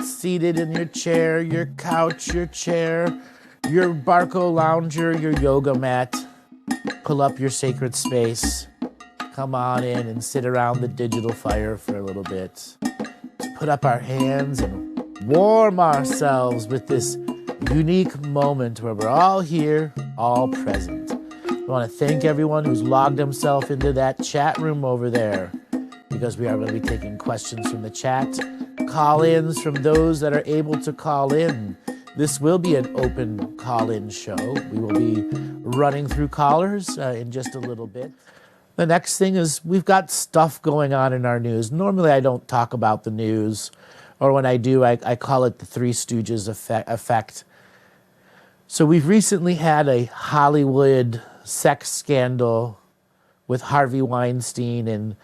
Seated in your chair, your couch, your chair, your Barco lounger, your yoga mat. Pull up your sacred space. Come on in and sit around the digital fire for a little bit. Put up our hands and warm ourselves with this unique moment where we're all here, all present. I want to thank everyone who's logged themselves into that chat room over there, because we are going to be taking questions from the chat. Call-ins from those that are able to call in. This will be an open call-in show. We will be running through callers in just a little bit. The next thing is we've got stuff going on in our news. Normally I don't talk about the news, or when I do, I call it the Three Stooges effect. So we've recently had a Hollywood sex scandal with Harvey Weinstein, and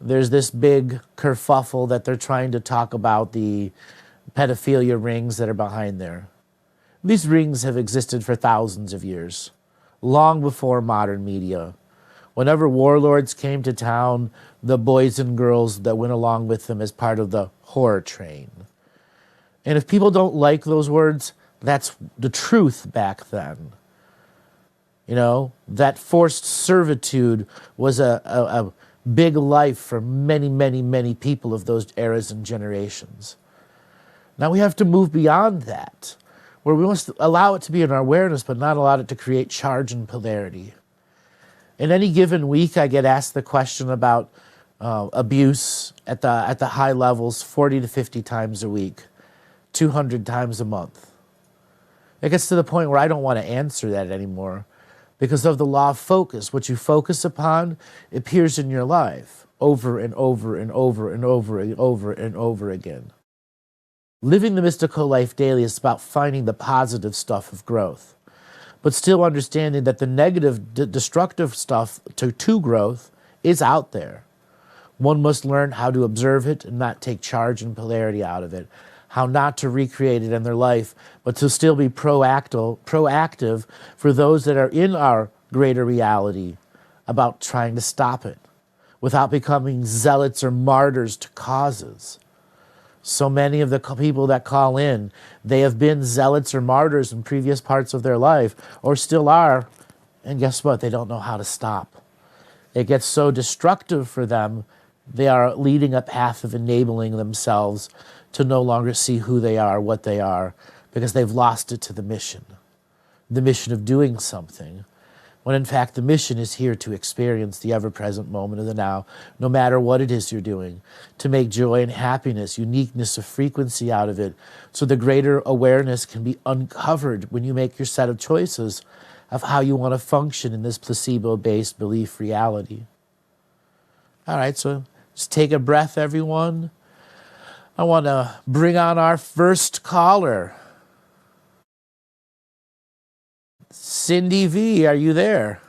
there's this big kerfuffle that they're trying to talk about the pedophilia rings that are behind there. These rings have existed for thousands of years, long before modern media. Whenever warlords came to town, the boys and girls that went along with them as part of the horror train. And if people don't like those words, that's the truth back then. You know, that forced servitude was a big life for many, many, many people of those eras and generations. Now we have to move beyond that, where we must allow it to be in our awareness, but not allow it to create charge and polarity. In any given week, I get asked the question about abuse at the high levels 40 to 50 times a week, 200 times a month. It gets to the point where I don't want to answer that anymore, because of the law of focus. What you focus upon appears in your life over and over and over and over and over and over again. Living the mystical life daily is about finding the positive stuff of growth, but still understanding that the negative, destructive stuff to growth is out there. One must learn how to observe it and not take charge and polarity out of it, how not to recreate it in their life, but to still be proactive for those that are in our greater reality about trying to stop it without becoming zealots or martyrs to causes. So many of the people that call in, they have been zealots or martyrs in previous parts of their life, or still are, and guess what? They don't know how to stop. It gets so destructive for them, they are leading a path of enabling themselves to no longer see who they are, what they are, because they've lost it to the mission of doing something, when in fact the mission is here to experience the ever-present moment of the now, no matter what it is you're doing, to make joy and happiness, uniqueness of frequency out of it, so the greater awareness can be uncovered when you make your set of choices of how you want to function in this placebo-based belief reality. All right, so just take a breath, everyone. I want to bring on our first caller. Cindy V, are you there?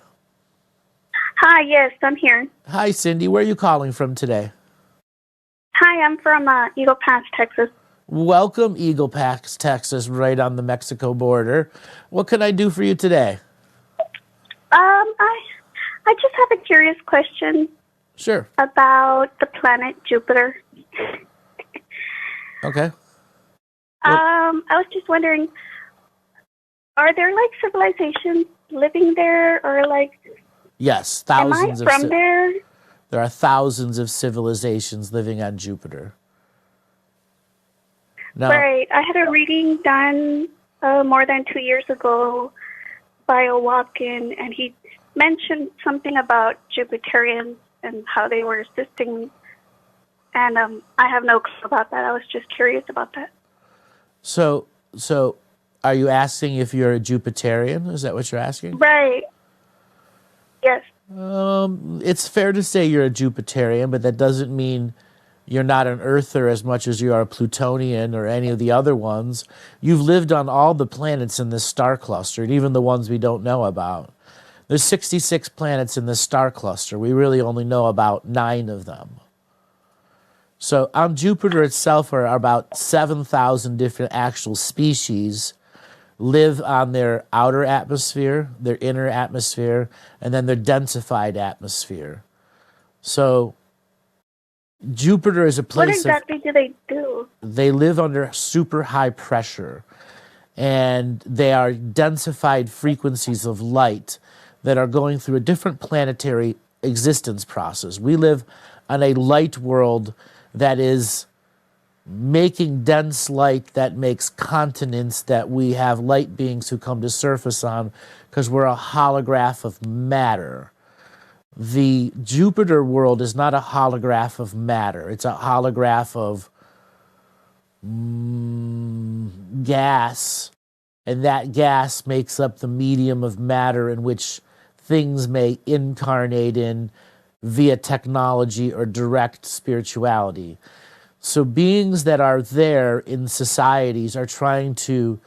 Hi, yes, I'm here. Hi, Cindy. Where are you calling from today? Hi, I'm from Eagle Pass, Texas. Welcome, Eagle Pass, Texas, right on the Mexico border. What can I do for you today? I just have a curious question. Sure. About the planet Jupiter. Okay. I was just wondering, are there like civilizations living there, or like? Yes, thousands. Am I from there? There are thousands of civilizations living on Jupiter. Now, right. I had a reading done more than 2 years ago by a walk-in, and he mentioned something about Jupiterians and how they were assisting me. And I have no clue about that. I was just curious about that. So are you asking if you're a Jupiterian? Is that what you're asking? Right. Yes. It's fair to say you're a Jupiterian, but that doesn't mean You're not an Earther as much as you are a Plutonian or any of the other ones. You've lived on all the planets in this star cluster, and even the ones we don't know about. There's 66 planets in this star cluster. We really only know about 9 of them. So on Jupiter itself are about 7,000 different actual species live on their outer atmosphere, their inner atmosphere, and then their densified atmosphere. So Jupiter is a What place exactly do they do? they live under super high pressure, and they are densified frequencies of light that are going through a different planetary existence process. We live on a light world that is making dense light that makes continents that we have light beings who come to surface on because we're a holograph of matter. The Jupiter world is not a holograph of matter. It's a holograph of gas, and that gas makes up the medium of matter in which things may incarnate in via technology or direct spirituality. So beings that are there in societies are trying to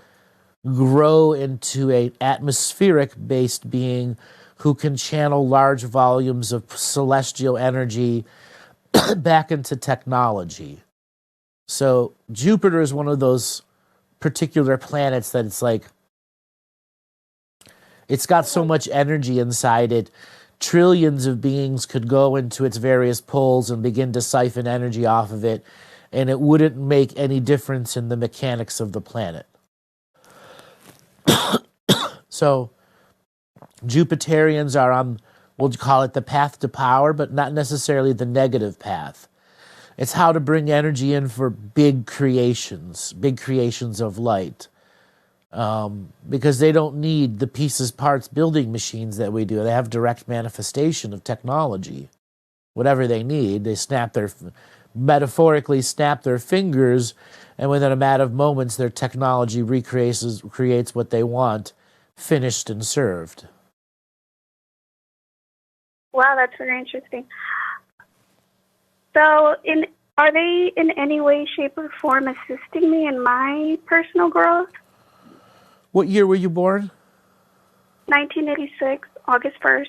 grow into an atmospheric-based being who can channel large volumes of celestial energy back into technology. So Jupiter is one of those particular planets that it's like, it's got so much energy inside it, trillions of beings could go into its various poles and begin to siphon energy off of it, and it wouldn't make any difference in the mechanics of the planet. So Jupiterians are on, we'll call it the path to power, but not necessarily the negative path. It's how to bring energy in for big creations of light. Because they don't need the pieces, parts, building machines that we do. They have direct manifestation of technology. Whatever they need, they metaphorically snap their fingers, and within a matter of moments, their technology creates what they want, finished and served. Wow, that's very interesting. So, are they in any way, shape, or form assisting me in my personal growth? What year were you born? 1986, August 1st.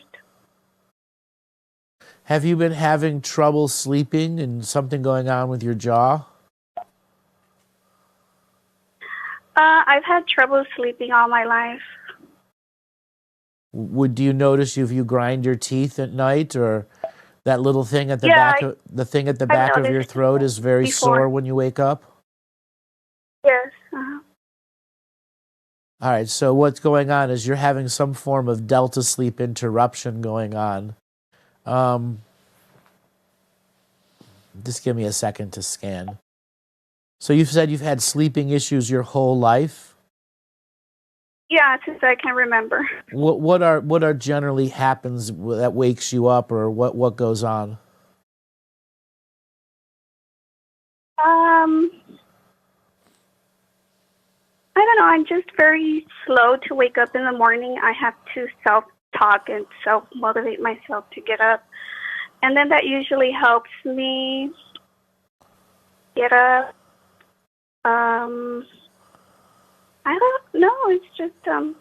Have you been having trouble sleeping and something going on with your jaw? I've had trouble sleeping all my life. Do you notice if you grind your teeth at night, or that little thing at the back of your throat is very sore when you wake up? Yes. All right, so what's going on is you're having some form of delta sleep interruption going on. Just give me a second to scan. So you've said you've had sleeping issues your whole life? Yeah, since I can remember. What are generally happens that wakes you up, or what goes on? I don't know. I'm just very slow to wake up in the morning. I have to self-talk and self-motivate myself to get up. And then that usually helps me get up. I don't know. It's just All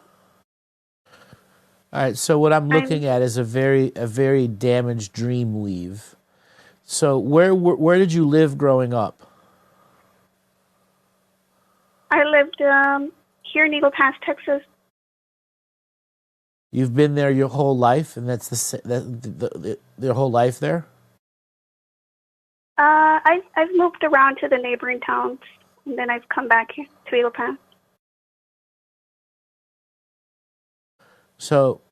right. So what I'm looking at is a very damaged dream weave. So where did you live growing up? I lived here in Eagle Pass, Texas. You've been there your whole life, and that's your whole life there? I've moved around to the neighboring towns, and then I've come back here to Eagle Pass. So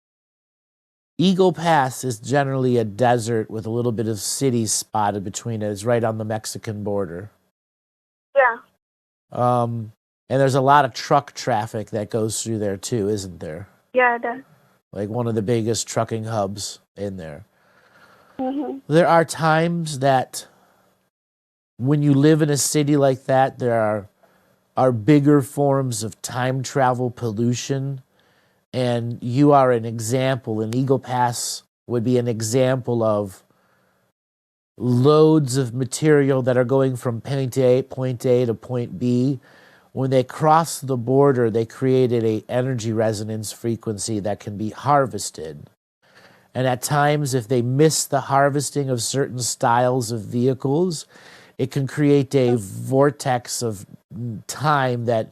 Eagle Pass is generally a desert with a little bit of cities spotted between it. It's right on the Mexican border. Yeah. And there's a lot of truck traffic that goes through there too, isn't there? Yeah, it does. Like one of the biggest trucking hubs in there. Mm-hmm. There are times that when you live in a city like that, there are bigger forms of time travel pollution, and you are an example, and Eagle Pass would be an example of loads of material that are going from point A to point B. When they cross the border, they created a energy resonance frequency that can be harvested. And at times, if they miss the harvesting of certain styles of vehicles, it can create a vortex of time that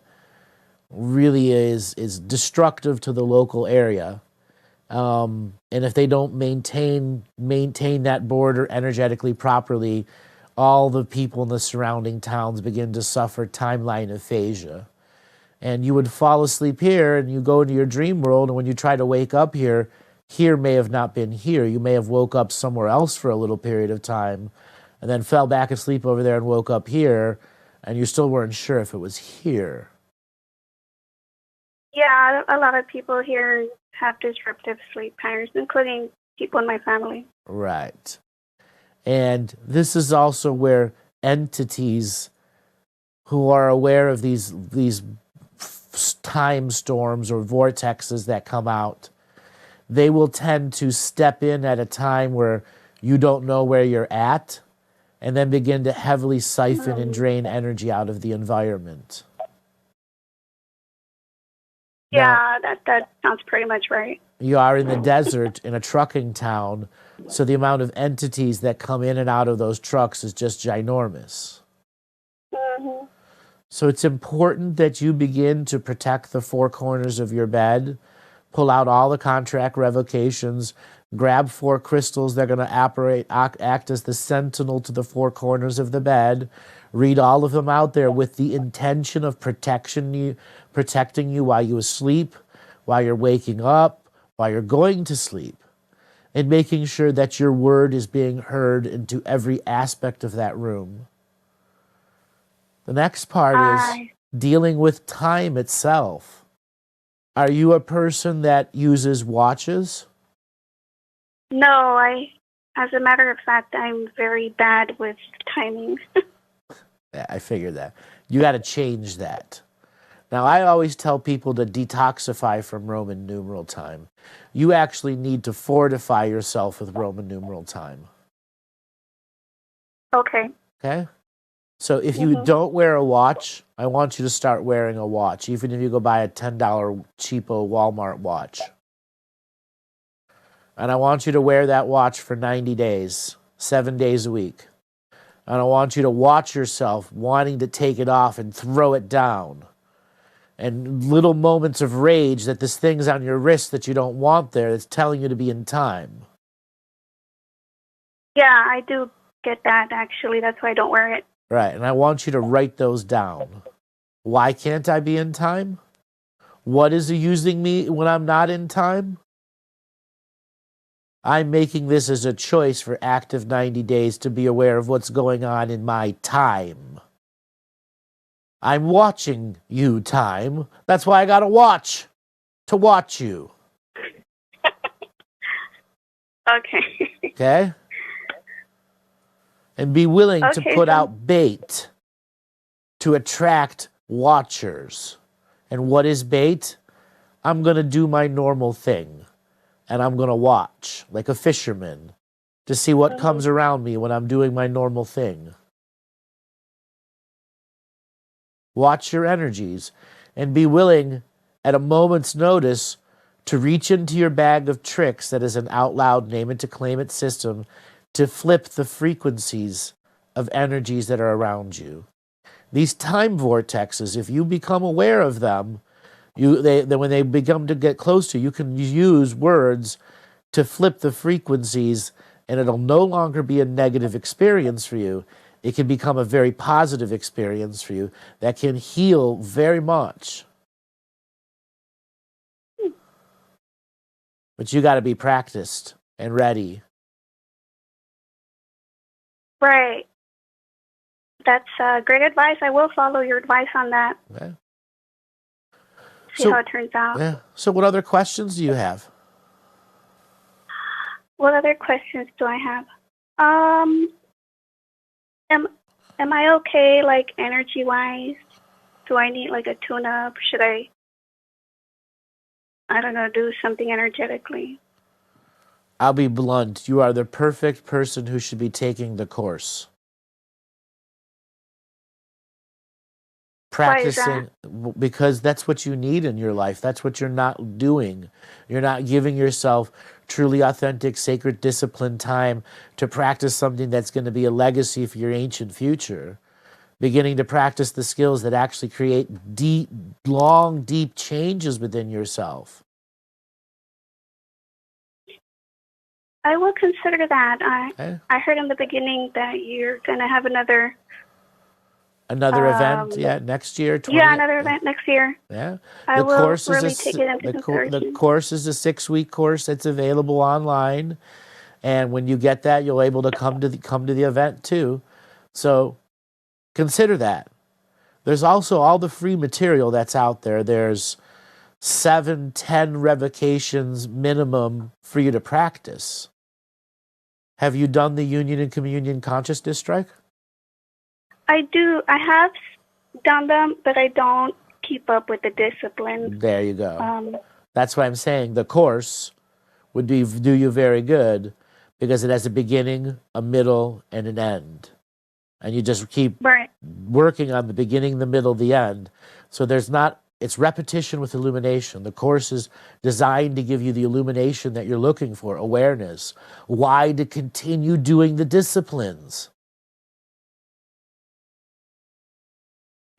really is destructive to the local area. And if they don't maintain that border energetically properly, all the people in the surrounding towns begin to suffer timeline aphasia. And you would fall asleep here and you go into your dream world, and when you try to wake up here, here may have not been here. You may have woke up somewhere else for a little period of time and then fell back asleep over there and woke up here, and you still weren't sure if it was here. Yeah, a lot of people here have disruptive sleep patterns, including people in my family. Right. And this is also where entities who are aware of these time storms or vortexes that come out, they will tend to step in at a time where you don't know where you're at, and then begin to heavily siphon and drain energy out of the environment. Yeah, that sounds pretty much right. You are in the desert in a trucking town, so the amount of entities that come in and out of those trucks is just ginormous. Mm-hmm. So it's important that you begin to protect the four corners of your bed, pull out all the contract revocations, grab 4 crystals that are going to act as the sentinel to the 4 corners of the bed, read all of them out there with the intention of protecting you while you sleep, while you're waking up, while you're going to sleep, and making sure that your word is being heard into every aspect of that room. The next part is dealing with time itself. Are you a person that uses watches? No, as a matter of fact, I'm very bad with timing. Yeah, I figured that. You got to change that. Now, I always tell people to detoxify from Roman numeral time. You actually need to fortify yourself with Roman numeral time. Okay. Okay? So if you don't wear a watch, I want you to start wearing a watch, even if you go buy a $10 cheapo Walmart watch. And I want you to wear that watch for 90 days, 7 days a week. And I want you to watch yourself wanting to take it off and throw it down. And little moments of rage that this thing's on your wrist that you don't want there, that's telling you to be in time. Yeah, I do get that, actually. That's why I don't wear it. Right, and I want you to write those down. Why can't I be in time? What is using me when I'm not in time? I'm making this as a choice for active 90 days to be aware of what's going on in my time. I'm watching you, time. That's why I got a watch, to watch you. Okay. Okay? And be willing to put out bait to attract watchers. And what is bait? I'm going to do my normal thing. And I'm going to watch, like a fisherman, to see what comes around me when I'm doing my normal thing. Watch your energies and be willing, at a moment's notice, to reach into your bag of tricks that is an out loud name it to claim it system to flip the frequencies of energies that are around you. These time vortexes, if you become aware of them, when they begin to get close to you, you can use words to flip the frequencies, and it'll no longer be a negative experience for you. It can become a very positive experience for you that can heal very much. But you got to be practiced and ready. Right. That's great advice. I will follow your advice on that. Okay. See how it turns out. Yeah. So what other questions do you have? What other questions do I have? Am I okay, like, energy-wise? Do I need, like, a tune-up? Should I don't know, do something energetically? I'll be blunt. You are the perfect person who should be taking the course. Why is that? Practicing, because that's what you need in your life. That's what you're not doing. You're not giving yourself truly authentic, sacred discipline time to practice something that's going to be a legacy for your ancient future. Beginning to practice the skills that actually create deep, long, deep changes within yourself. I will consider that. Okay? I heard in the beginning that you're going to have another Event, yeah, next year. another event next year. Yeah, I will really take it into consideration. The course is a 6-week course that's available online, and when you get that, you'll able to come to the event too. So consider that. There's also all the free material that's out there. There's 7-10 revocations minimum for you to practice. Have you done the Union and Communion Consciousness Strike? I do. I have done them, but I don't keep up with the discipline. There you go. That's why I'm saying the course would do you very good, because it has a beginning, a middle, and an end. And you just keep working on the beginning, the middle, the end. So it's repetition with illumination. The course is designed to give you the illumination that you're looking for, awareness, why to continue doing the disciplines.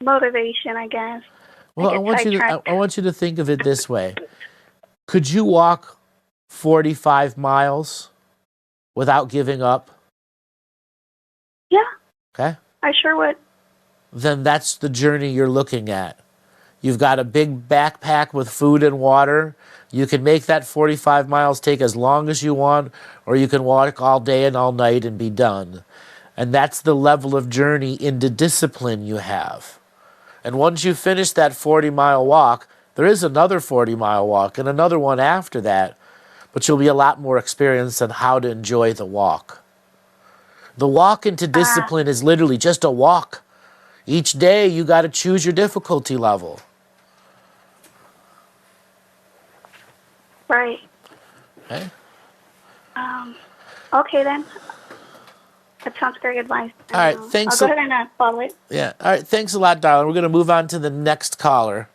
Motivation, I guess. Well, I want you to think of it this way. Could you walk 45 miles without giving up? Yeah. Okay. I sure would. Then that's the journey you're looking at. You've got a big backpack with food and water. You can make that 45 miles take as long as you want, or you can walk all day and all night and be done. And that's the level of journey into discipline you have. And once you finish that 40-mile walk, there is another 40-mile walk and another one after that, but you'll be a lot more experienced on how to enjoy the walk. The walk into discipline is literally just a walk. Each day you got to choose your difficulty level. Right. Okay. Okay then. That sounds great advice. All right, thanks. I'll go ahead and follow it. Yeah. All right, thanks a lot, darling. We're going to move on to the next caller.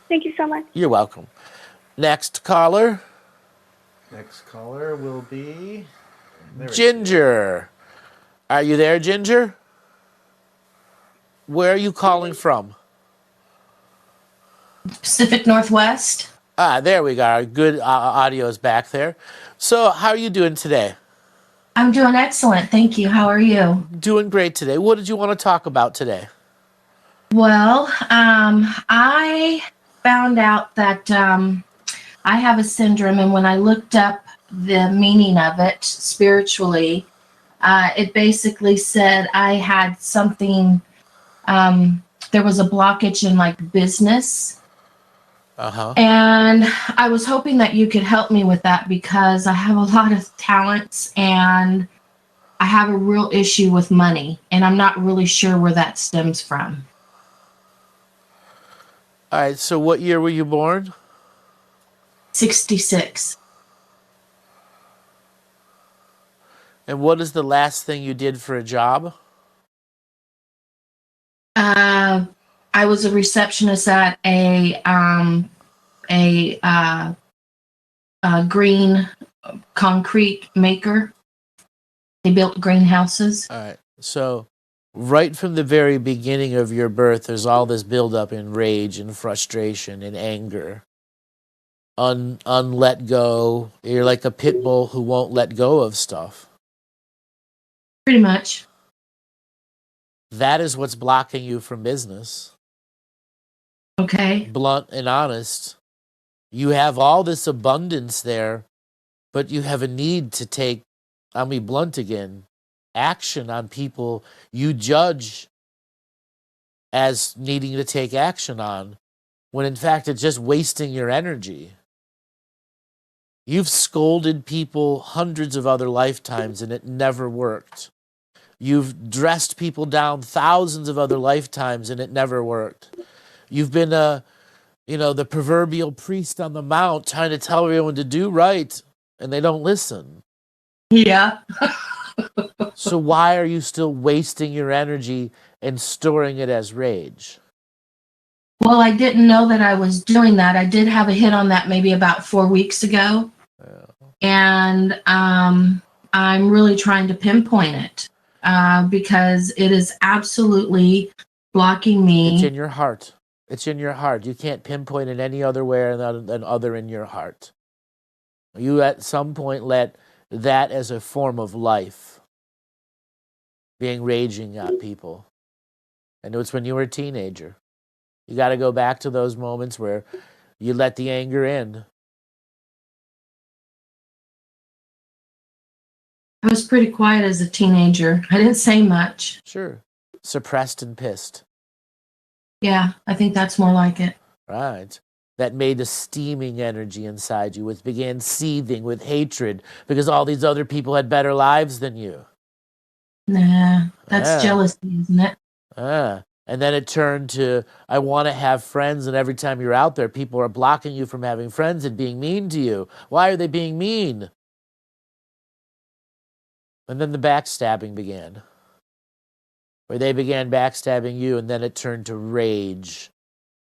Thank you so much. You're welcome. Next caller. Next caller will be Ginger. Are you there, Ginger? Where are you calling from? Pacific Northwest. There we go. Good audio is back there. So, how are you doing today? I'm doing excellent, thank you. How are you? Doing great today. What did you want to talk about today? Well, I found out that I have a syndrome, and when I looked up the meaning of it spiritually, it basically said I had something, there was a blockage in like business. And I was hoping that you could help me with that, because I have a lot of talents and I have a real issue with money, and I'm not really sure where that stems from. All right, so what year were you born? 66. And what is the last thing you did for a job? I was a receptionist at a green concrete maker. They built greenhouses. All right. So right from the very beginning of your birth, there's all this buildup in rage and frustration and anger. Unlet go. You're like a pit bull who won't let go of stuff. Pretty much. That is what's blocking you from business. Okay. Blunt and honest. You have all this abundance there, but you have a need to take, I'll be blunt again, action on people you judge as needing to take action on, when in fact it's just wasting your energy. You've scolded people hundreds of other lifetimes and it never worked. You've dressed people down thousands of other lifetimes and it never worked. You've been the proverbial priest on the mount trying to tell everyone to do right, and they don't listen. Yeah. So why are you still wasting your energy and storing it as rage? Well, I didn't know that I was doing that. I did have a hit on that maybe about 4 weeks ago. And I'm really trying to pinpoint it because it is absolutely blocking me. It's in your heart. It's in your heart. You can't pinpoint it any other way than other in your heart. You at some point let that as a form of life being raging at people. And it's when you were a teenager. You got to go back to those moments where you let the anger in. I was pretty quiet as a teenager. I didn't say much. Sure. Suppressed and pissed. Yeah, I think that's more like it. Right. That made a steaming energy inside you, which began seething with hatred because all these other people had better lives than you. Nah, that's jealousy, isn't it? And then it turned to, I want to have friends, and every time you're out there, people are blocking you from having friends and being mean to you. Why are they being mean? And then the backstabbing began, where they began backstabbing you, and then it turned to rage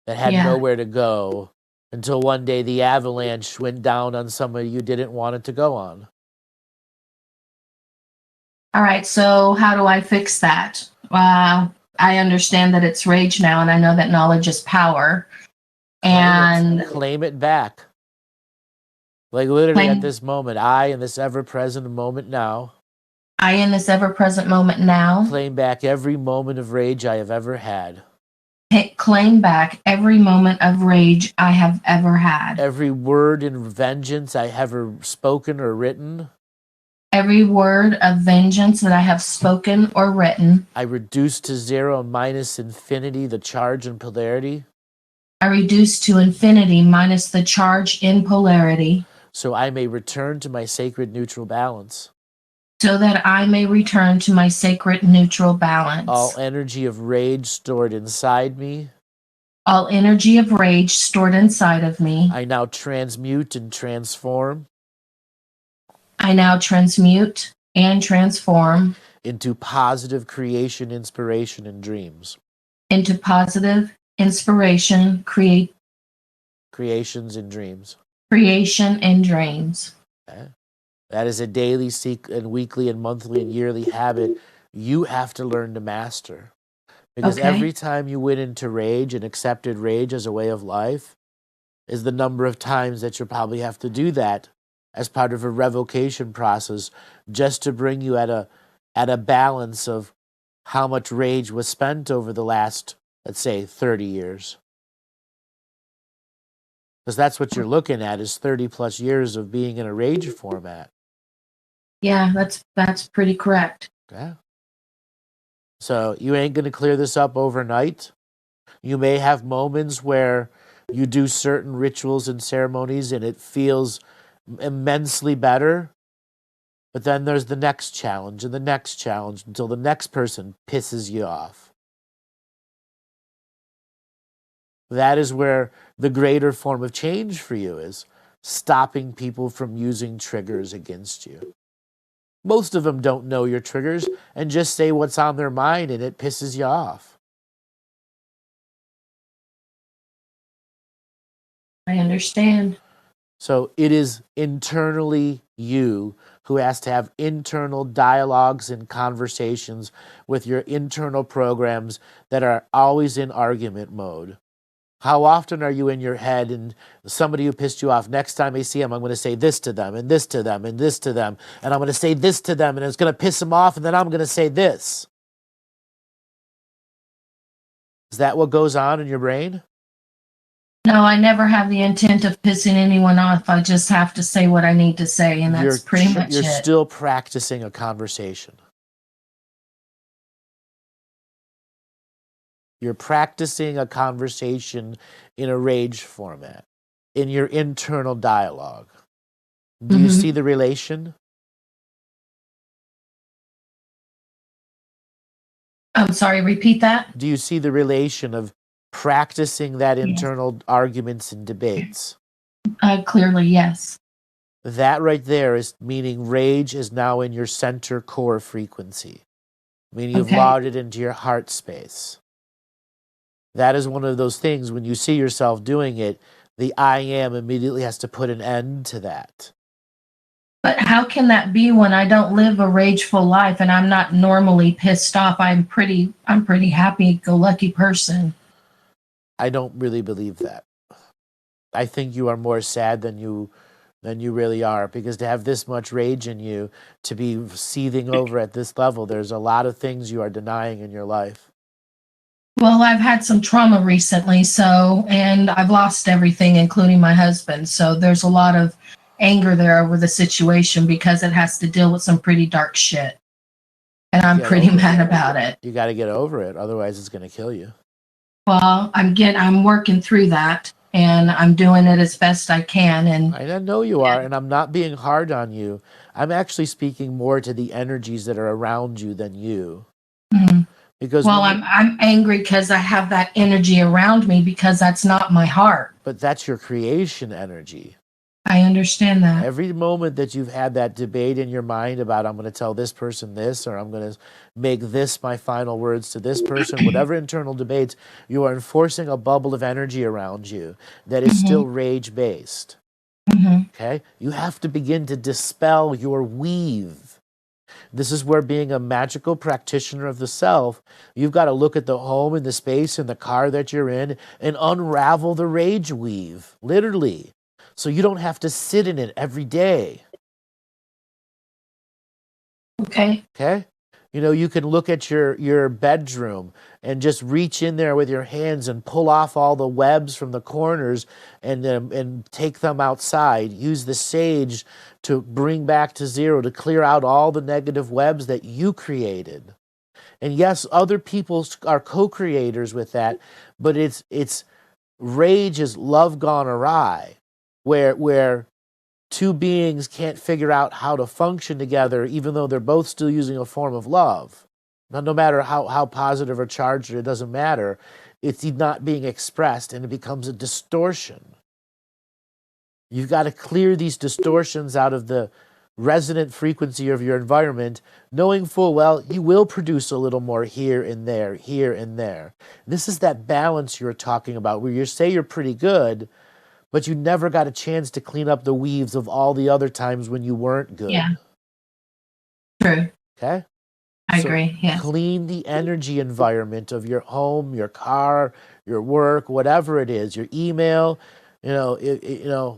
that had nowhere to go until one day the avalanche went down on somebody you didn't want it to go on. All right, so how do I fix that? I understand that it's rage now, and I know that knowledge is power. And claim it back. Like literally at this moment, I, in this ever-present moment now, in this ever-present moment now, claim back every moment of rage I have ever had. Claim back every moment of rage I have ever had. Every word in vengeance I have ever spoken or written. Every word of vengeance that I have spoken or written. I reduce to zero minus infinity the charge and polarity. I reduce to infinity minus the charge in polarity. So I may return to my sacred neutral balance. So that I may return to my sacred neutral balance. All energy of rage stored inside me. All energy of rage stored inside of me. I now transmute and transform. I now transmute and transform. Into positive creation, inspiration, and dreams. Into positive inspiration, creations and dreams. Creation and dreams. Okay. That is a daily, and weekly, and monthly, and yearly habit you have to learn to master. Because every time you went into rage and accepted rage as a way of life is the number of times that you'll probably have to do that as part of a revocation process just to bring you at a balance of how much rage was spent over the last, let's say, 30 years. Because that's what you're looking at is 30 plus years of being in a rage format. Yeah, that's pretty correct. Okay. So you ain't going to clear this up overnight. You may have moments where you do certain rituals and ceremonies and it feels immensely better. But then there's the next challenge and the next challenge until the next person pisses you off. That is where the greater form of change for you is stopping people from using triggers against you. Most of them don't know your triggers and just say what's on their mind and it pisses you off. I understand. So it is internally you who has to have internal dialogues and conversations with your internal programs that are always in argument mode. How often are you in your head and somebody who pissed you off, next time I see them, I'm going to say this to them and this to them and this to them. And I'm going to say this to them and it's going to piss them off and then I'm going to say this. Is that what goes on in your brain? No, I never have the intent of pissing anyone off. I just have to say what I need to say, and that's pretty much it. You're still practicing a conversation. You're practicing a conversation in a rage format, in your internal dialogue. Do you see the relation? I'm sorry, repeat that? Do you see the relation of practicing that internal arguments and debates? Clearly, yes. That right there is meaning rage is now in your center core frequency, meaning you've Okay. logged it into your heart space. That is one of those things when you see yourself doing it, the I am immediately has to put an end to that. But how can that be when I don't live a rageful life and I'm not normally pissed off? I'm pretty happy-go-lucky person. I don't really believe that. I think you are more sad than you really are, because to have this much rage in you, to be seething over at this level, there's a lot of things you are denying in your life. Well, I've had some trauma recently, and I've lost everything, including my husband. So there's a lot of anger there over the situation because it has to deal with some pretty dark shit. And I'm pretty mad about it. You got to get over it, otherwise it's going to kill you. Well, I'm working through that, and I'm doing it as best I can. And I know you are, and I'm not being hard on you. I'm actually speaking more to the energies that are around you than you. Mhm. Because I'm angry because I have that energy around me because that's not my heart. But that's your creation energy. I understand that. Every moment that you've had that debate in your mind about I'm going to tell this person this, or I'm going to make this my final words to this person, whatever internal debates, you are enforcing a bubble of energy around you that is still rage-based. Okay? You have to begin to dispel your weave. This is where, being a magical practitioner of the self, you've got to look at the home and the space and the car that you're in and unravel the rage weave, literally, so you don't have to sit in it every day. Okay. Okay? You know, you can look at your bedroom and just reach in there with your hands and pull off all the webs from the corners and take them outside. Use the sage to bring back to zero, to clear out all the negative webs that you created. And yes, other people are co-creators with that, but it's rage is love gone awry, where two beings can't figure out how to function together, even though they're both still using a form of love. Now, no matter how positive or charged, it doesn't matter. It's not being expressed, and it becomes a distortion. You've got to clear these distortions out of the resonant frequency of your environment, knowing full well you will produce a little more here and there, here and there. This is that balance you're talking about, where you say you're pretty good, but you never got a chance to clean up the weaves of all the other times when you weren't good. Yeah. True. Okay? I agree, yeah. Clean the energy environment of your home, your car, your work, whatever it is, your email. You know,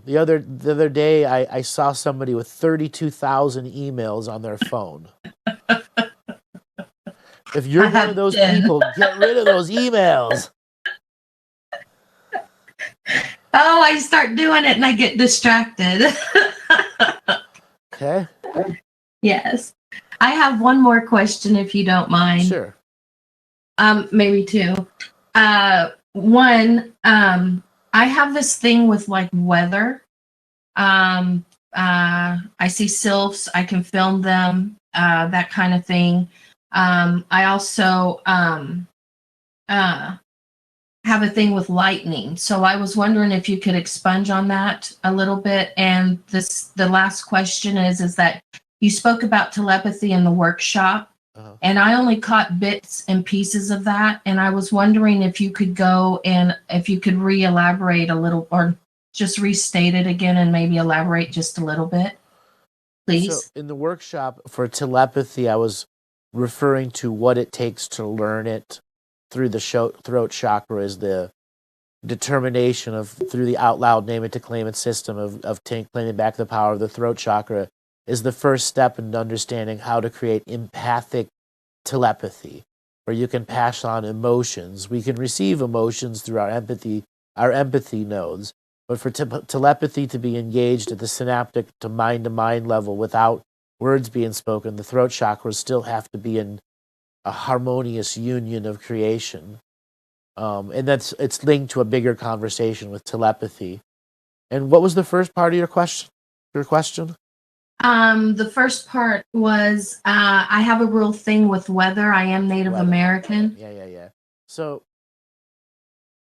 the other day I saw somebody with 32,000 emails on their phone. If you're one of those people, get rid of those emails. Oh, I start doing it and I get distracted. Okay. Yes. I have one more question, if you don't mind. Sure. Maybe two. One, I have this thing with like weather. I see sylphs, I can film them, that kind of thing. I also have a thing with lightning. So I was wondering if you could expunge on that a little bit. And the last question is that you spoke about telepathy in the workshop. And I only caught bits and pieces of that. And I was wondering if you could go and if you could re-elaborate a little, or just restate it again and maybe elaborate just a little bit, please. So in the workshop for telepathy, I was referring to what it takes to learn it through the throat chakra, is the determination of, through the out loud name it to claim it system of claiming back the power of the throat chakra, is the first step in understanding how to create empathic telepathy, where you can pass on emotions. We can receive emotions through our empathy nodes, but for telepathy to be engaged at the synaptic to mind level without words being spoken, the throat chakras still have to be in a harmonious union of creation. And it's linked to a bigger conversation with telepathy. And what was the first part of your question? The first part was, I have a real thing with weather. I am Native American. Yeah. So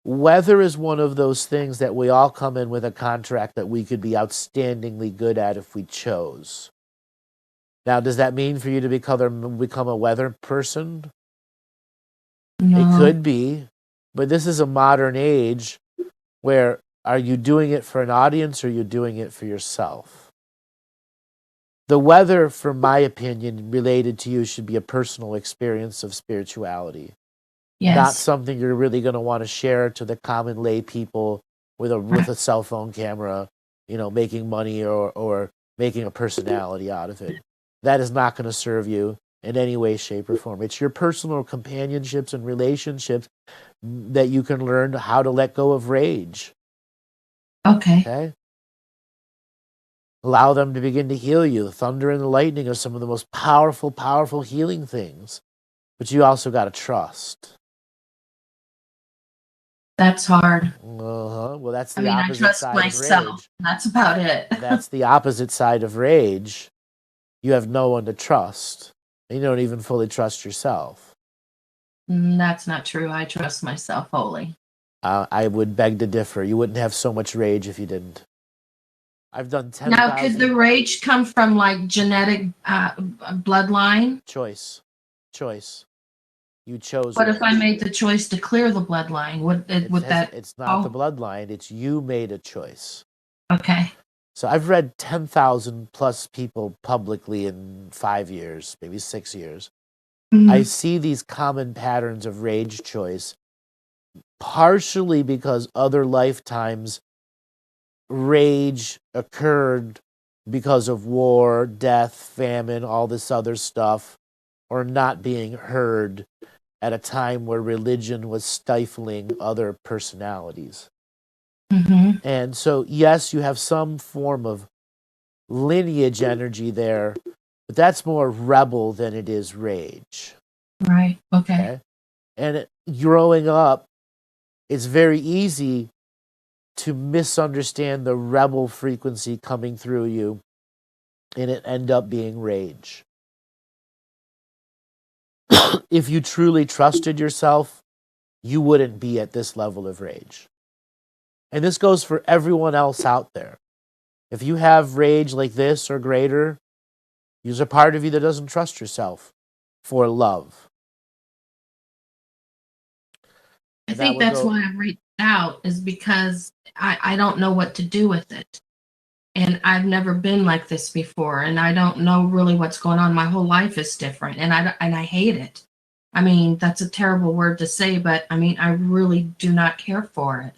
Weather is one of those things that we all come in with a contract that we could be outstandingly good at if we chose. Now, does that mean for you to become a weather person? No. It could be, but this is a modern age where are you doing it for an audience or are you doing it for yourself? The weather, from my opinion, related to you should be a personal experience of spirituality. Yes. Not something you're really going to want to share to the common lay people with a cell phone camera, making money or making a personality out of it. That is not going to serve you in any way, shape, or form. It's your personal companionships and relationships that you can learn how to let go of rage. Okay. Okay? Allow them to begin to heal you. The thunder and the lightning are some of the most powerful, powerful healing things. But you also got to trust. That's hard. Well, that's I the mean, I opposite trust side myself. of rage. That's about it. That's the opposite side of rage. You have no one to trust. You don't even fully trust yourself. That's not true. I trust myself wholly. I would beg to differ. You wouldn't have so much rage if you didn't. I've done 10,000. Now, could the rage come from like genetic bloodline? Choice. You chose. What rage. if I made the choice to clear the bloodline? It's not the bloodline. It's you made a choice. Okay. So I've read 10,000 plus people publicly in 5 years, maybe 6 years. Mm-hmm. I see these common patterns of rage choice, partially because other lifetimes rage occurred because of war, death, famine, all this other stuff, or not being heard at a time where religion was stifling other personalities. Mm-hmm. And so, yes, you have some form of lineage energy there, but that's more rebel than it is rage. Right. Okay. And growing up, it's very easy to misunderstand the rebel frequency coming through you, and it end up being rage. If you truly trusted yourself, you wouldn't be at this level of rage. And this goes for everyone else out there. If you have rage like this or greater, there's a part of you that doesn't trust yourself for love. I think that's why I've reached out, is because I don't know what to do with it. And I've never been like this before, and I don't know really what's going on. My whole life is different, and I hate it. I mean, that's a terrible word to say, but I mean, I really do not care for it.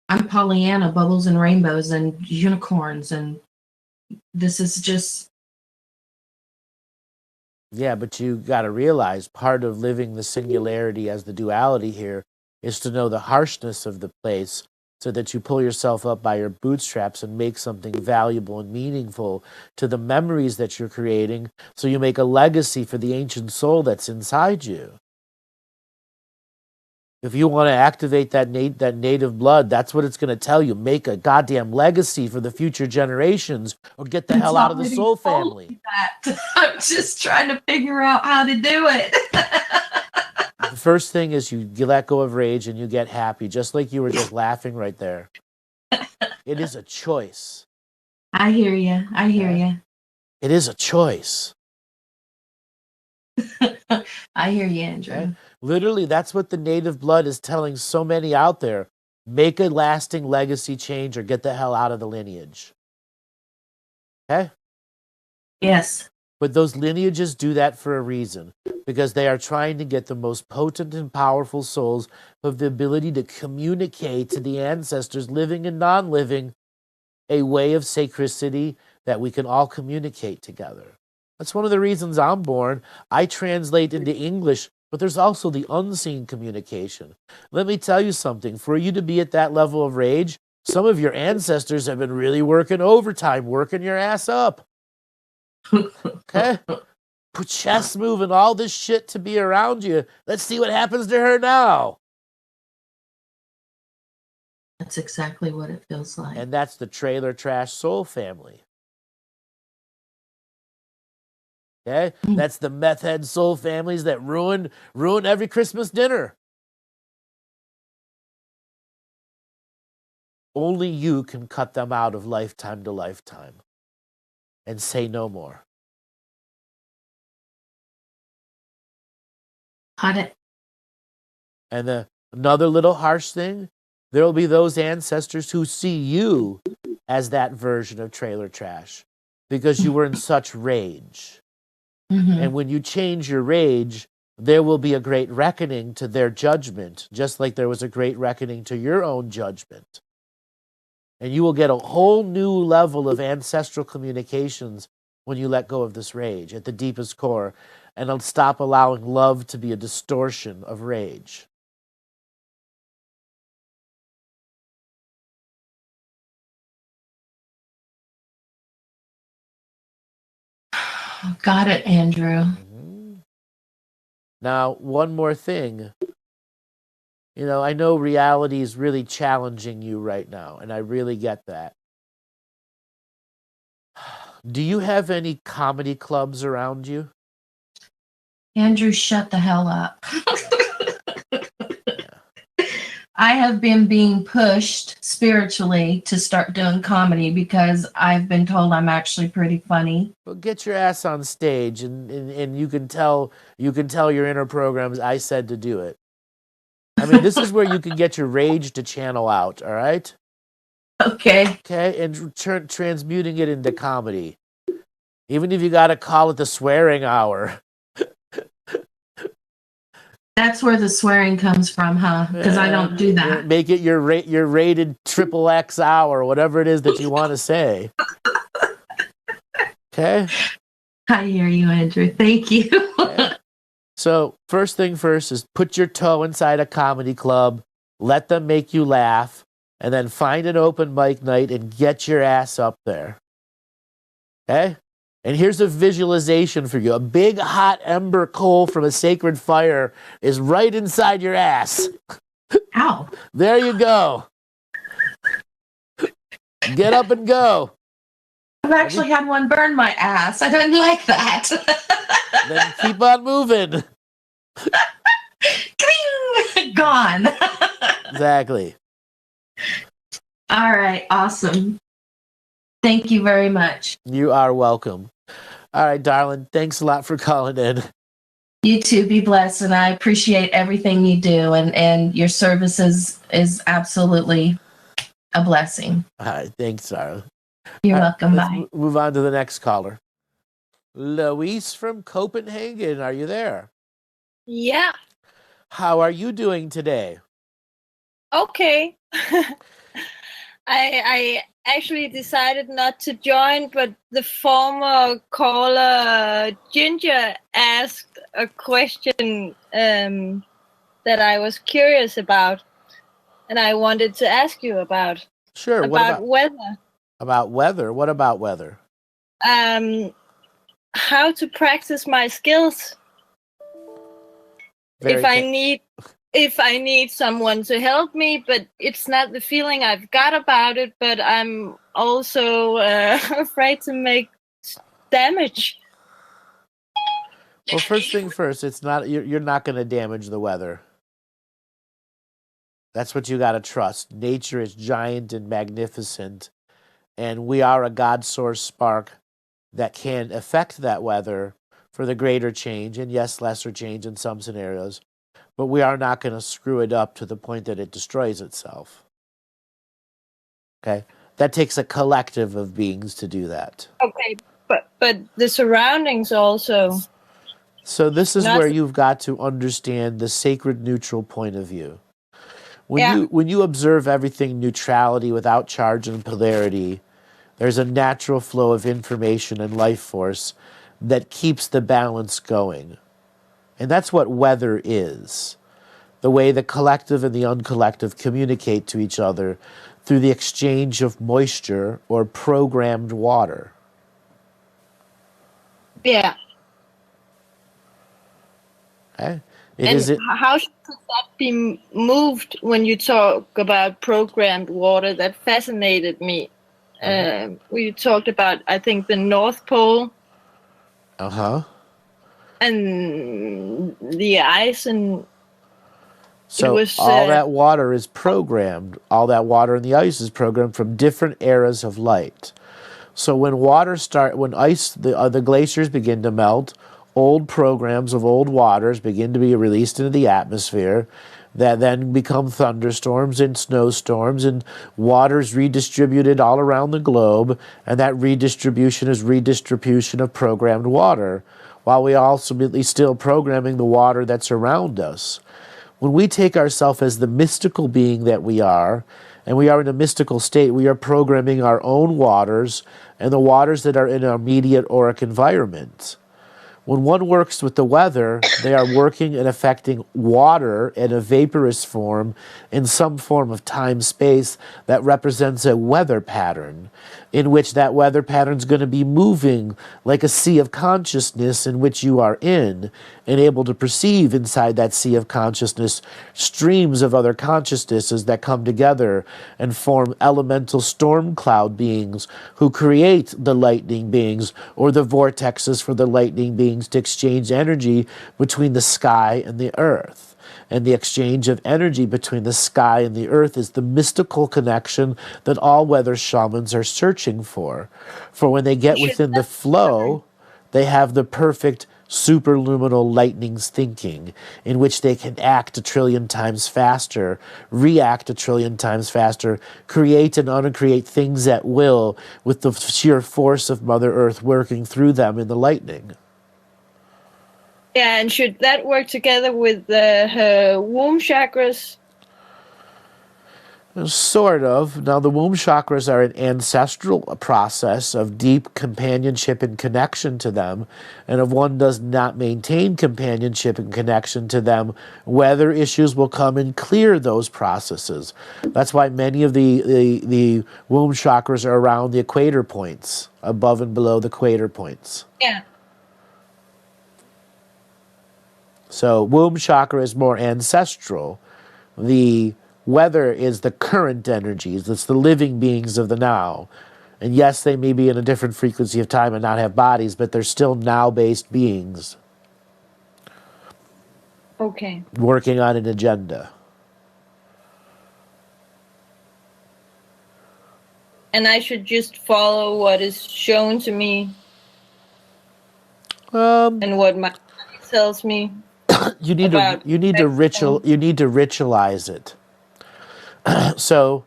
I'm Pollyanna, bubbles and rainbows and unicorns, and this is just... Yeah, but you got to realize part of living the singularity as the duality here is to know the harshness of the place so that you pull yourself up by your bootstraps and make something valuable and meaningful to the memories that you're creating, so you make a legacy for the ancient soul that's inside you. If you want to activate that native blood, that's what it's going to tell you. Make a goddamn legacy for the future generations, or get the hell out of the soul family. I'm just trying to figure out how to do it. The first thing is you let go of rage and you get happy, just like you were just laughing right there. It is a choice. I hear you. I hear you. It is a choice. I hear you, Andrew. Okay? Literally, that's what the native blood is telling so many out there. Make a lasting legacy change or get the hell out of the lineage. Okay? Yes. But those lineages do that for a reason, because they are trying to get the most potent and powerful souls who have the ability to communicate to the ancestors, living and non-living, a way of sacredity that we can all communicate together. That's one of the reasons I'm born. I translate into English, but there's also the unseen communication. Let me tell you something. For you to be at that level of rage, some of your ancestors have been really working overtime, working your ass up. Okay? Put chest moving, all this shit to be around you. Let's see what happens to her now. That's exactly what it feels like. And that's the trailer trash soul family. Okay? That's the meth head soul families that ruin every Christmas dinner. only you can cut them out of lifetime to lifetime and say no more. Got it. And another little harsh thing, there will be those ancestors who see you as that version of trailer trash because you were in such rage. Mm-hmm. And when you change your rage, there will be a great reckoning to their judgment, just like there was a great reckoning to your own judgment. And you will get a whole new level of ancestral communications when you let go of this rage at the deepest core, and it'll stop allowing love to be a distortion of rage. Got it, Andrew. Mm-hmm. Now, one more thing. You know, I know reality is really challenging you right now, and I really get that. Do you have any comedy clubs around you? Andrew, shut the hell up. Yeah. I have been being pushed spiritually to start doing comedy because I've been told I'm actually pretty funny. Well, get your ass on stage, and you can tell your inner programs I said to do it. I mean, this is where you can get your rage to channel out. All right. Okay. Okay, and transmuting it into comedy. Even if you got to call it the swearing hour. That's where the swearing comes from, huh? Because I don't do that. Make it your rated XXX hour, whatever it is that you want to say. Okay? I hear you, Andrew. Thank you. Okay. So, first thing first is put your toe inside a comedy club, let them make you laugh, and then find an open mic night and get your ass up there. Okay? And here's a visualization for you. A big hot ember coal from a sacred fire is right inside your ass. Ow. There you go. Get up and go. I've actually had one burn my ass. I didn't like that. Then keep on moving. Gone. Exactly. All right. Awesome. Thank you very much. You are welcome. All right, darling. Thanks a lot for calling in. You too. Be blessed. And I appreciate everything you do. And your services is absolutely a blessing. All right. Thanks, darling. You're All welcome. Let's Bye. move on to the next caller. Louise from Copenhagen. Are you there? Yeah. How are you doing today? Okay. I actually decided not to join, but the former caller Ginger asked a question that I was curious about, and I wanted to ask you about. Sure. About weather. About weather? What about weather? How to practice my skills. If I need someone to help me, but it's not the feeling I've got about it, but I'm also afraid to make damage. Well, first thing first, it's not you're not going to damage the weather. That's what you got to trust. Nature is giant and magnificent, and we are a God source spark that can affect that weather for the greater change, and yes, lesser change in some scenarios. But we are not going to screw it up to the point that it destroys itself. Okay? That takes a collective of beings to do that. Okay, but the surroundings also. So this is where you've got to understand the sacred neutral point of view. When you observe everything neutrality without charge and polarity, there's a natural flow of information and life force that keeps the balance going. And that's what weather is. The way the collective and the uncollective communicate to each other through the exchange of moisture or programmed water. Yeah. Okay? How should that be moved when you talk about programmed water? That fascinated me. We talked about, I think, the North Pole. Uh-huh. And the ice and... So was, all that water is programmed. All that water in the ice is programmed from different eras of light. So when the glaciers begin to melt, old programs of old waters begin to be released into the atmosphere that then become thunderstorms and snowstorms, and water's redistributed all around the globe, and that redistribution is redistribution of programmed water, while we ultimately still programming the water that's around us. When we take ourselves as the mystical being that we are, and we are in a mystical state, we are programming our own waters and the waters that are in our immediate auric environment. When one works with the weather, they are working and affecting water in a vaporous form in some form of time-space that represents a weather pattern, in which that weather pattern is going to be moving like a sea of consciousness in which you are in, and able to perceive inside that sea of consciousness streams of other consciousnesses that come together and form elemental storm cloud beings who create the lightning beings, or the vortexes for the lightning beings to exchange energy between the sky and the earth. And the exchange of energy between the sky and the earth is the mystical connection that all weather shamans are searching for. For when they get within the flow, they have the perfect superluminal lightning's thinking, in which they can act 1 trillion times faster, react 1 trillion times faster, create and uncreate things at will with the sheer force of Mother Earth working through them in the lightning. Yeah, and should that work together with her womb chakras? Sort of. Now, the womb chakras are an ancestral process of deep companionship and connection to them, and if one does not maintain companionship and connection to them, weather issues will come and clear those processes. That's why many of the womb chakras are around the equator points, above and below the equator points. Yeah. So womb chakra is more ancestral. The weather is the current energies. It's the living beings of the now. And yes, they may be in a different frequency of time and not have bodies, but they're still now-based beings. Okay. Working on an agenda. And I should just follow what is shown to me and what my body tells me. You need to ritualize it. So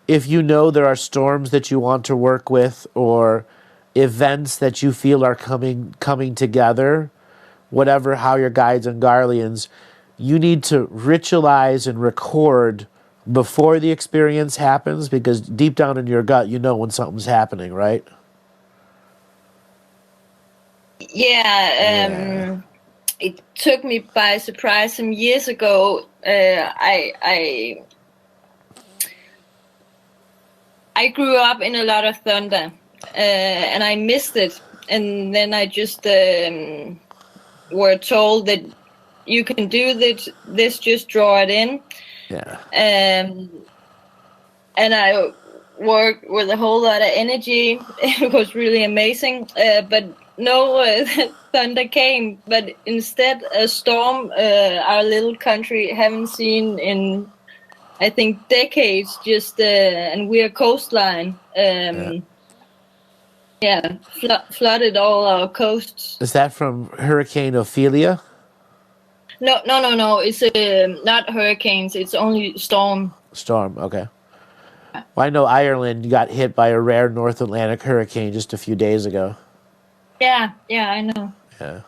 if you know there are storms that you want to work with, or events that you feel are coming together, whatever, how your guides and guardians, you need to ritualize and record before the experience happens, because deep down in your gut, you know when something's happening, right? Yeah. It took me by surprise some years ago. I grew up in a lot of thunder, and I missed it. And then I just were told that you can do this, just draw it in. Yeah. And I worked with a whole lot of energy. It was really amazing. But no thunder came, but instead a storm our little country haven't seen in, I think, decades. Just and we're coastline. Flooded all our coasts. Is that from Hurricane Ophelia? No. It's not hurricanes. It's only storm. Storm, okay. Well, I know Ireland got hit by a rare North Atlantic hurricane just a few days ago. Yeah, I know. Yeah.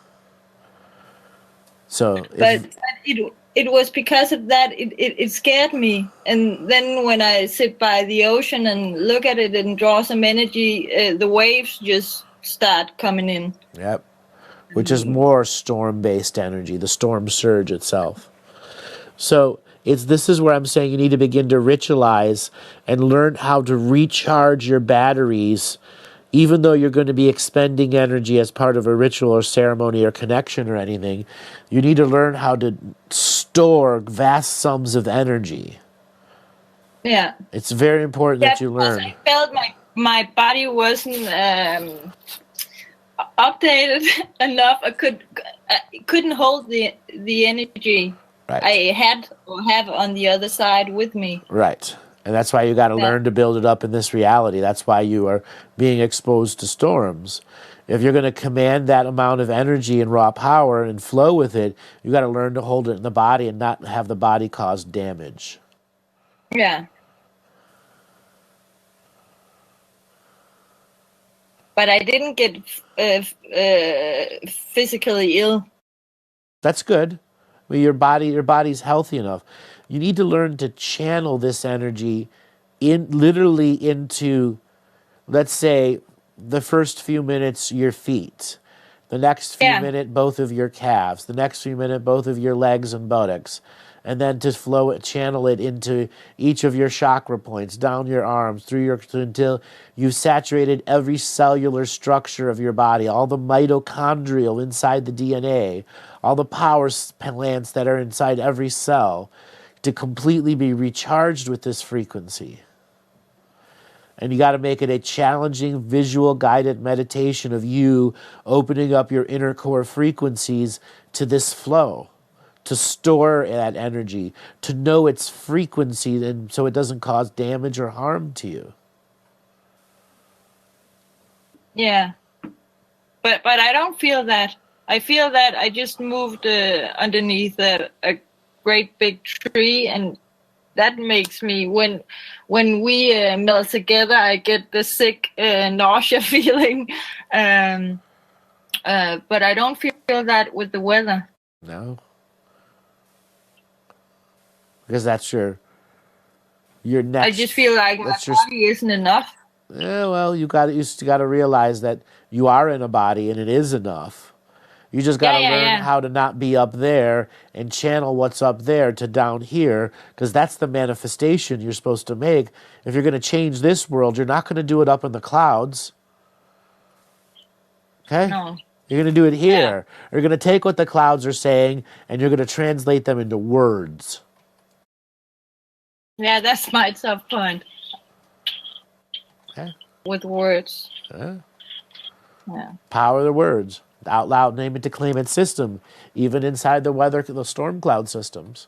So, but it was because of that. It scared me, and then when I sit by the ocean and look at it and draw some energy, the waves just start coming in. Yep. Which is more storm-based energy, the storm surge itself. So this is where I'm saying you need to begin to ritualize and learn how to recharge your batteries. Even though you're going to be expending energy as part of a ritual or ceremony or connection or anything, you need to learn how to store vast sums of energy. Yeah. It's very important that you learn. I felt my body wasn't updated enough. I couldn't hold the energy. Right. I had or have on the other side with me. Right. And that's why you got to learn to build it up in this reality. That's why you are being exposed to storms. If you're going to command that amount of energy and raw power and flow with it, you got to learn to hold it in the body and not have the body cause damage. Yeah. But I didn't get physically ill. That's good. Well, your body's healthy enough. You need to learn to channel this energy literally into, let's say, the first few minutes your feet, the next few minutes both of your calves, the next few minutes both of your legs and buttocks, and then to channel it into each of your chakra points, down your arms, until you've saturated every cellular structure of your body, all the mitochondrial inside the DNA, all the power plants that are inside every cell, to completely be recharged with this frequency. And you got to make it a challenging visual guided meditation of you opening up your inner core frequencies to this flow, to store that energy, to know its frequency, and so it doesn't cause damage or harm to you. Yeah. But I don't feel that. I feel that I just moved underneath a great big tree, and that makes me, when we melt together, I get the sick nausea feeling. But I don't feel that with the weather. No. Because that's your next. I just feel like my body isn't enough. Yeah, well, you got to realize that you are in a body and it is enough. You just got to learn how to not be up there and channel what's up there to down here, because that's the manifestation you're supposed to make. If you're going to change this world, you're not going to do it up in the clouds. Okay? No. You're going to do it here. Yeah. You're going to take what the clouds are saying and you're going to translate them into words. Yeah, that's my tough point. Okay. With words. Yeah. Power of the words. Out loud, name it to claim it system, even inside the storm cloud systems.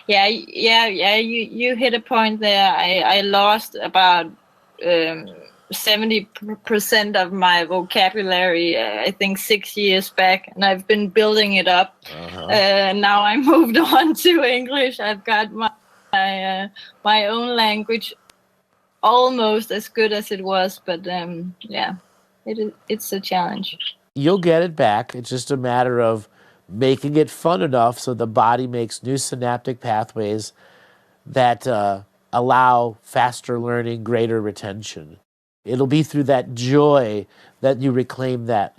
Yeah. You hit a point there. I lost about 70% of my vocabulary. I think 6 years back, and I've been building it up. Now I moved on to English. I've got my own language. Almost as good as it was, but it's a challenge. You'll get it back. It's just a matter of making it fun enough so the body makes new synaptic pathways that allow faster learning, greater retention. It'll be through that joy that you reclaim that,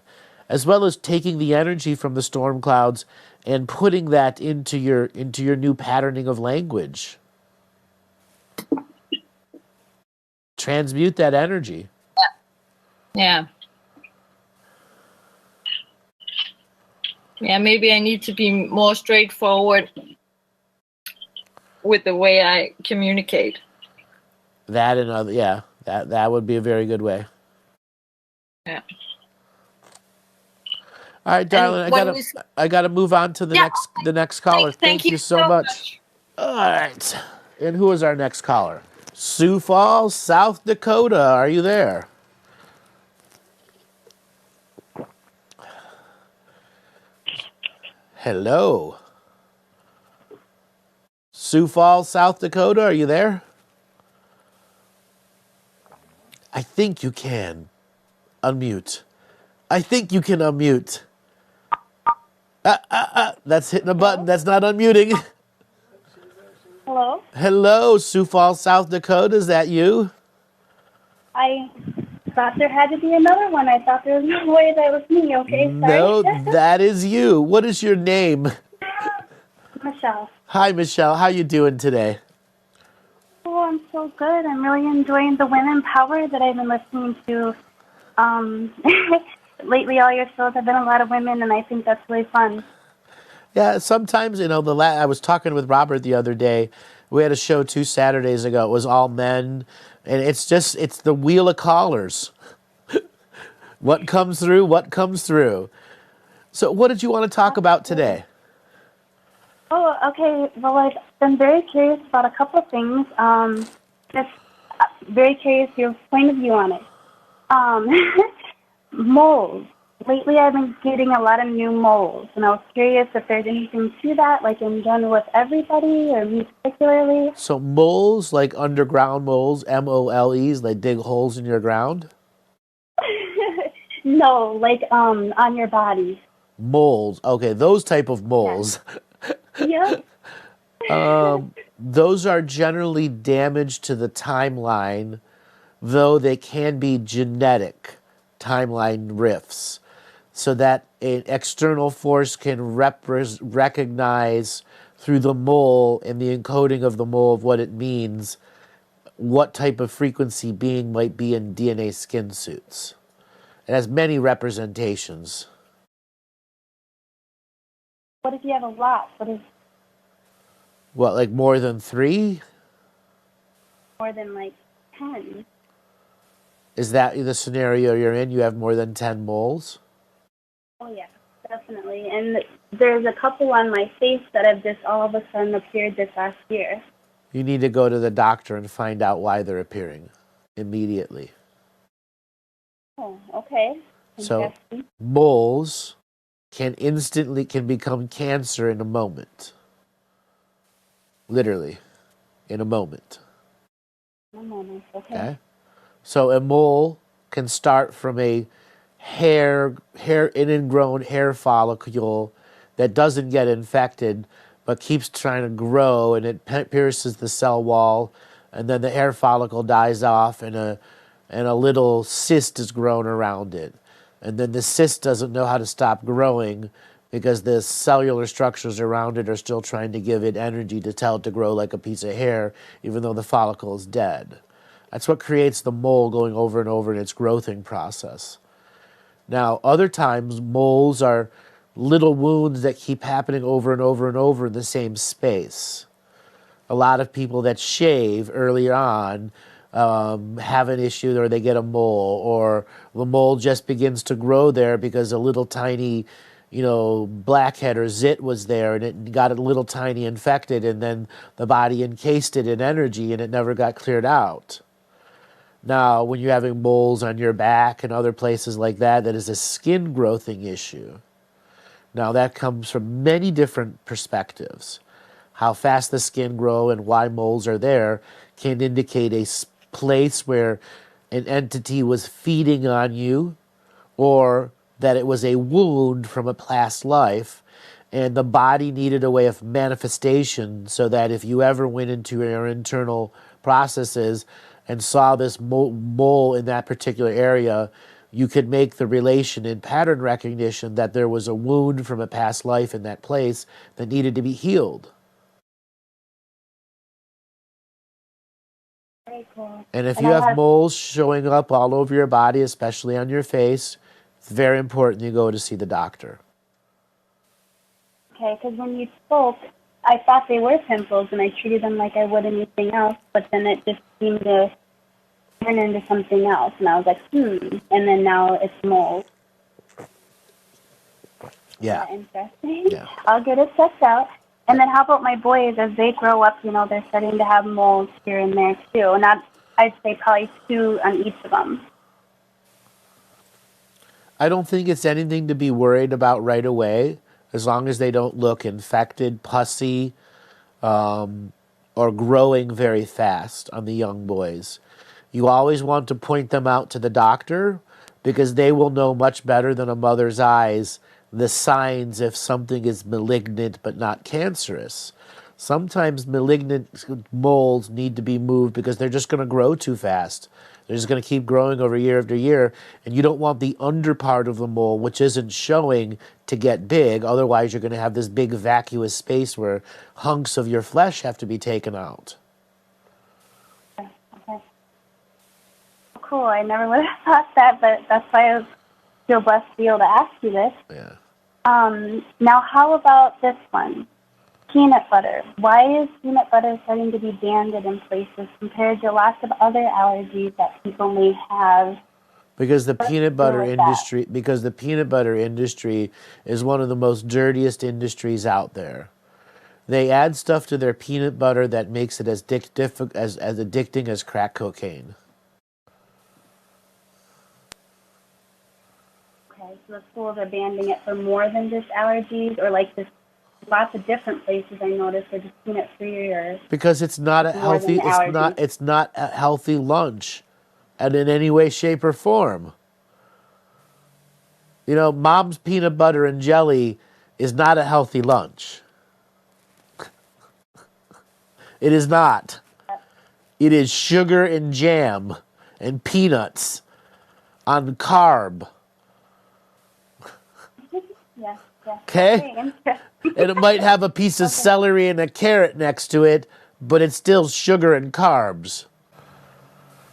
as well as taking the energy from the storm clouds and putting that into your new patterning of language. Transmute that energy. Yeah, maybe I need to be more straightforward with the way I communicate. That and other, that would be a very good way. Yeah. All right, darling, I gotta move on to the next caller. Thank you so much. All right, and who is our next caller? Sioux Falls, South Dakota. Are you there? Hello. Sioux Falls, South Dakota. Are you there? I think you can unmute. I think you can unmute. That's hitting a button. That's not unmuting. Hello? Hello, Sioux Falls, South Dakota. Is that you? I thought there had to be another one. I thought there was no way that was me. Okay, sorry. No, that is you. What is your name? Michelle. Hi, Michelle. How you doing today? Oh, I'm so good. I'm really enjoying the women power that I've been listening to. Lately, all your shows have been a lot of women, and I think that's really fun. Yeah, sometimes, I was talking with Robert the other day. We had a show 2 Saturdays ago. It was all men, and it's the wheel of callers. What comes through? What comes through? So, what did you want to talk about today? Oh, okay. Well, I've been very curious about a couple of things. Just very curious your point of view on it. Moles. Lately, I've been getting a lot of new moles, and I was curious if there's anything to that, like in general with everybody or me particularly. So, moles, like underground moles, MOLEs, they dig holes in your ground? No, like on your body. Moles. Okay, those type of moles. Yep. Those are generally damage to the timeline, though they can be genetic timeline rifts, so that an external force can recognize through the mole and the encoding of the mole of what it means, what type of frequency being might be in DNA skin suits. It has many representations. What if you have a lot? What if What, like more than 3? more than like 10? Is that the scenario you're in? You have more than 10 moles? Oh, yeah, definitely. And there's a couple on my face that have just all of a sudden appeared this last year. You need to go to the doctor and find out why they're appearing immediately. Oh, okay. So moles can become cancer in a moment. Literally, in a moment. Okay. Okay? So a mole can start from a ingrown hair follicle that doesn't get infected but keeps trying to grow, and it pierces the cell wall, and then the hair follicle dies off and a little cyst is grown around it. And then the cyst doesn't know how to stop growing because the cellular structures around it are still trying to give it energy to tell it to grow like a piece of hair, even though the follicle is dead. That's what creates the mole going over and over in its growthing process. Now, other times, moles are little wounds that keep happening over and over and over in the same space. A lot of people that shave early on have an issue, or they get a mole, or the mole just begins to grow there because a little tiny, blackhead or zit was there, and it got a little tiny infected, and then the body encased it in energy, and it never got cleared out. Now, when you're having moles on your back and other places like that, that is a skin growthing issue. Now, that comes from many different perspectives. How fast the skin grow and why moles are there can indicate a place where an entity was feeding on you, or that it was a wound from a past life, and the body needed a way of manifestation so that if you ever went into your internal processes and saw this mole in that particular area, you could make the relation in pattern recognition that there was a wound from a past life in that place that needed to be healed. Very cool. And if you have moles showing up all over your body, especially on your face, it's very important you go to see the doctor. Okay, because when you spoke, I thought they were pimples, and I treated them like I would anything else, but then it just seemed to turn into something else, and I was like, and then now it's moles. Yeah. Interesting. Yeah. I'll get it checked out. And then how about my boys? As they grow up, they're starting to have moles here and there, too. Not, I'd say probably 2 on each of them. I don't think it's anything to be worried about right away, as long as they don't look infected, pussy, or growing very fast on the young boys. You always want to point them out to the doctor, because they will know much better than a mother's eyes the signs if something is malignant but not cancerous. Sometimes malignant moles need to be moved because they're just going to grow too fast. They're just going to keep growing over year after year, and you don't want the under part of the mole, which isn't showing, to get big. Otherwise, you're going to have this big vacuous space where hunks of your flesh have to be taken out. Okay. Cool. I never would have thought that, but that's why I feel blessed to be able to ask you this. Yeah. Now, how about this one? Peanut butter. Why is peanut butter starting to be banned in places compared to lots of other allergies that people may have Because the peanut butter with that? industry is one of the most dirtiest industries out there. They add stuff to their peanut butter that makes it as addicting as crack cocaine. Okay, so the schools are banning it for more than just allergies, or like this, lots of different places I noticed are just peanut free, or Because it's not a more than healthy allergies. it's not a healthy lunch, and in any way, shape, or form. You know, mom's peanut butter and jelly is not a healthy lunch. It is not. It is sugar and jam and peanuts on carb. Yes, yes. Okay? interesting. And it might have a piece of celery and a carrot next to it, but it's still sugar and carbs.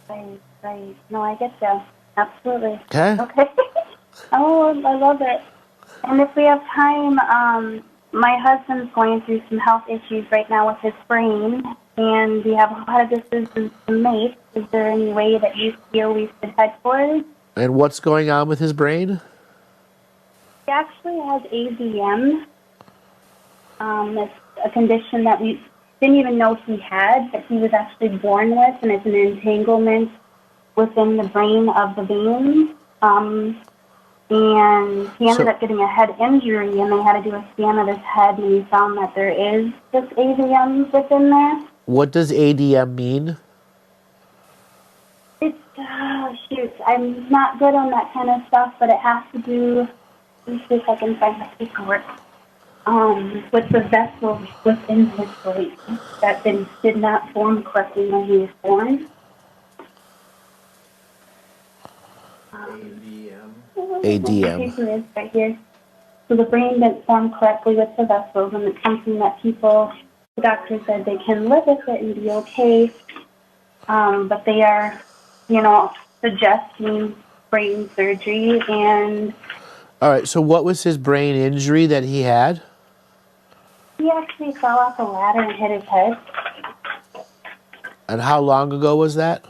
Right, right. No, I get you. Absolutely. Okay? Okay. Oh, I love it. And if we have time, my husband's going through some health issues right now with his brain, and we have a lot of decisions to make. Is there any way that you feel we should head towards? And what's going on with his brain? He actually has AVM. It's a condition that we didn't even know he had, but he was actually born with, and it's an entanglement within the brain of the veins. And he ended up getting a head injury, and they had to do a scan of his head, and we found that there is this AVM within there. What does ADM mean? It's, shoot, I'm not good on that kind of stuff, but it has to do, let me see if I can find the paperwork, with the vessels within his brain that did not form correctly when he was born. ADM. The paper is right here. So the brain didn't form correctly with the vessels, and it's something that the doctor said they can live with it and be okay, but they are, suggesting brain surgery. And All right, so what was his brain injury that he had? he actually fell off a ladder and hit his head. And how long ago was that?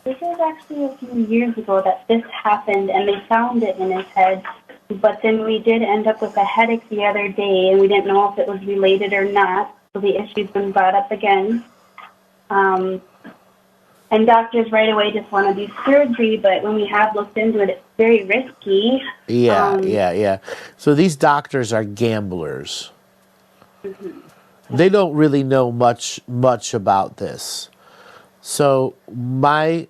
This is actually a few years ago that this happened, and they found it in his head. But then we did end up with a headache the other day, and we didn't know if it was related or not. So the issue's been brought up again. And doctors right away just want to do surgery, but when we have looked into it, it's very risky. Yeah. So these doctors are gamblers. Mm-hmm. They don't really know much about this. So my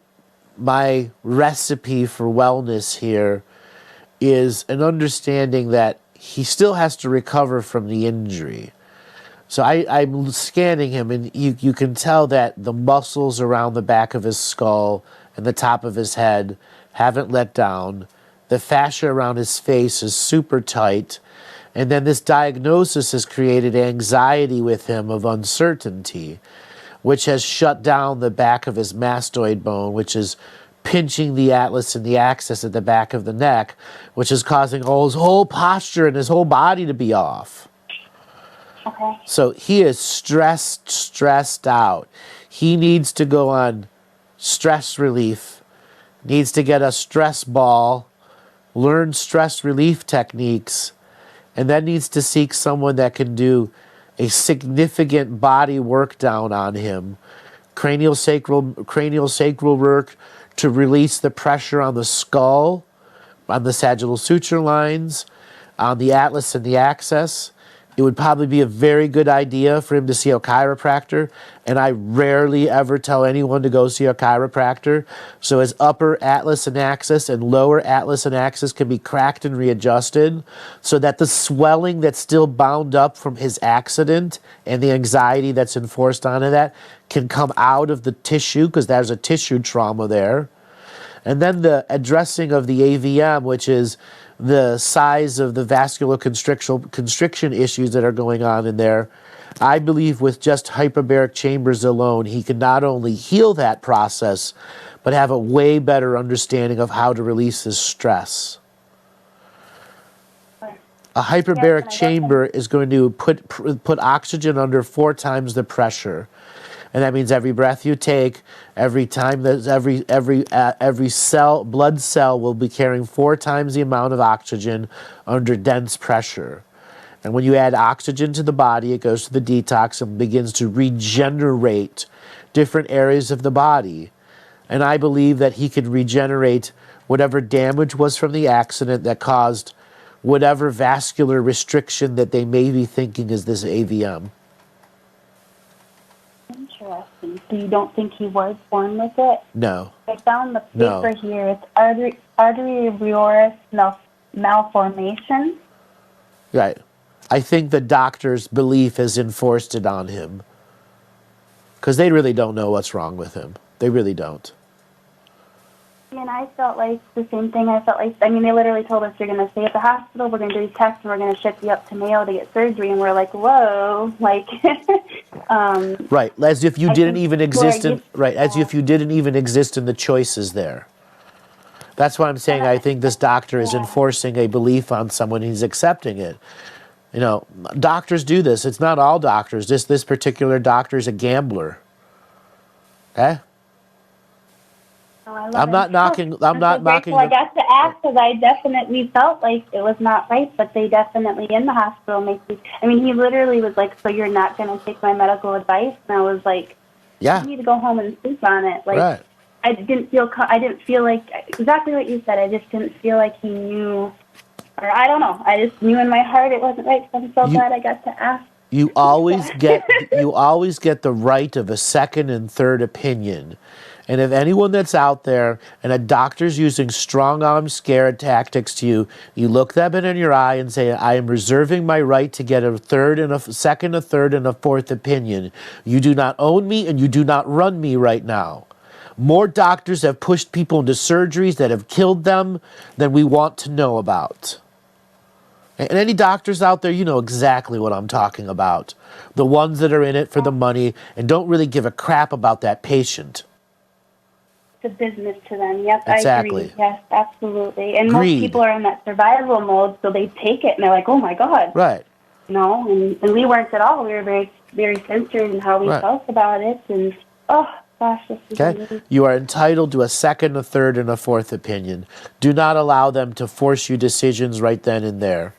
recipe for wellness here is an understanding that he still has to recover from the injury. So I'm scanning him, and you can tell that the muscles around the back of his skull and the top of his head haven't let down. The fascia around his face is super tight. And then this diagnosis has created anxiety with him of uncertainty, which has shut down the back of his mastoid bone, which is pinching the atlas and the axis at the back of the neck, which is causing all his whole posture and his whole body to be off. Okay. So he is stressed out. He needs to go on stress relief, needs to get a stress ball, learn stress relief techniques, and then needs to seek someone that can do a significant body work down on him, cranial sacral work to release the pressure on the skull, on the sagittal suture lines, on the atlas and the axis. It would probably be a very good idea for him to see a chiropractor, and I rarely ever tell anyone to go see a chiropractor. So his upper atlas and axis and lower atlas and axis can be cracked and readjusted so that the swelling that's still bound up from his accident and the anxiety that's enforced onto that can come out of the tissue, because there's a tissue trauma there. And then the addressing of the AVM, which is the size of the vascular constriction issues that are going on in there. I believe with just hyperbaric chambers alone, he can not only heal that process, but have a way better understanding of how to release his stress. A hyperbaric chamber is going to put oxygen under 4 times the pressure. And that means every breath you take, every time there's every cell, blood cell will be carrying 4 times the amount of oxygen under dense pressure. And when you add oxygen to the body, it goes to the detox and begins to regenerate different areas of the body. And I believe that he could regenerate whatever damage was from the accident that caused whatever vascular restriction that they may be thinking is this AVM. Interesting. So you don't think he was born with it? No. I found the paper here. It's arteriovenous malformation. Right. I think the doctor's belief has enforced it on him. Because they really don't know what's wrong with him. They really don't. And I felt like the same thing. I mean, they literally told us, you're going to stay at the hospital, we're going to do these tests, and we're going to ship you up to Mayo to get surgery. And we're like, whoa. Like, right. As if you didn't even exist in, right. As if you didn't even exist in the choices there. That's why I'm saying I think this doctor is enforcing a belief on someone. He's accepting it. You know, doctors do this. It's not all doctors. This particular doctor is a gambler. Okay? I'm not knocking. I got to ask because I definitely felt like it was not right, but they definitely in the hospital make me. I mean, he literally was like, "So you're not going to take my medical advice?" And I was like, "Yeah, you need to go home and sleep on it." Like, right. I didn't feel like exactly what you said. I just didn't feel like he knew, or I don't know. I just knew in my heart it wasn't right. So I'm so glad I got to ask. You always get the right of a second and third opinion. And if anyone that's out there and a doctor's using strong arm scare tactics to you, you look them in your eye and say, I am reserving my right to get a second, a third, and a fourth opinion. You do not own me and you do not run me right now. More doctors have pushed people into surgeries that have killed them than we want to know about. And any doctors out there, you know exactly what I'm talking about. The ones that are in it for the money and don't really give a crap about that patient. It's a business to them. Yep, exactly. I agree. Yes, absolutely. And Greed. Most people are in that survival mode, so they take it and they're like, "Oh my God!" Right. No, and we weren't at all. We were very, very censored in how we felt about it, and oh gosh, this is amazing. You are entitled to a second, a third, and a fourth opinion. Do not allow them to force you decisions right then and there.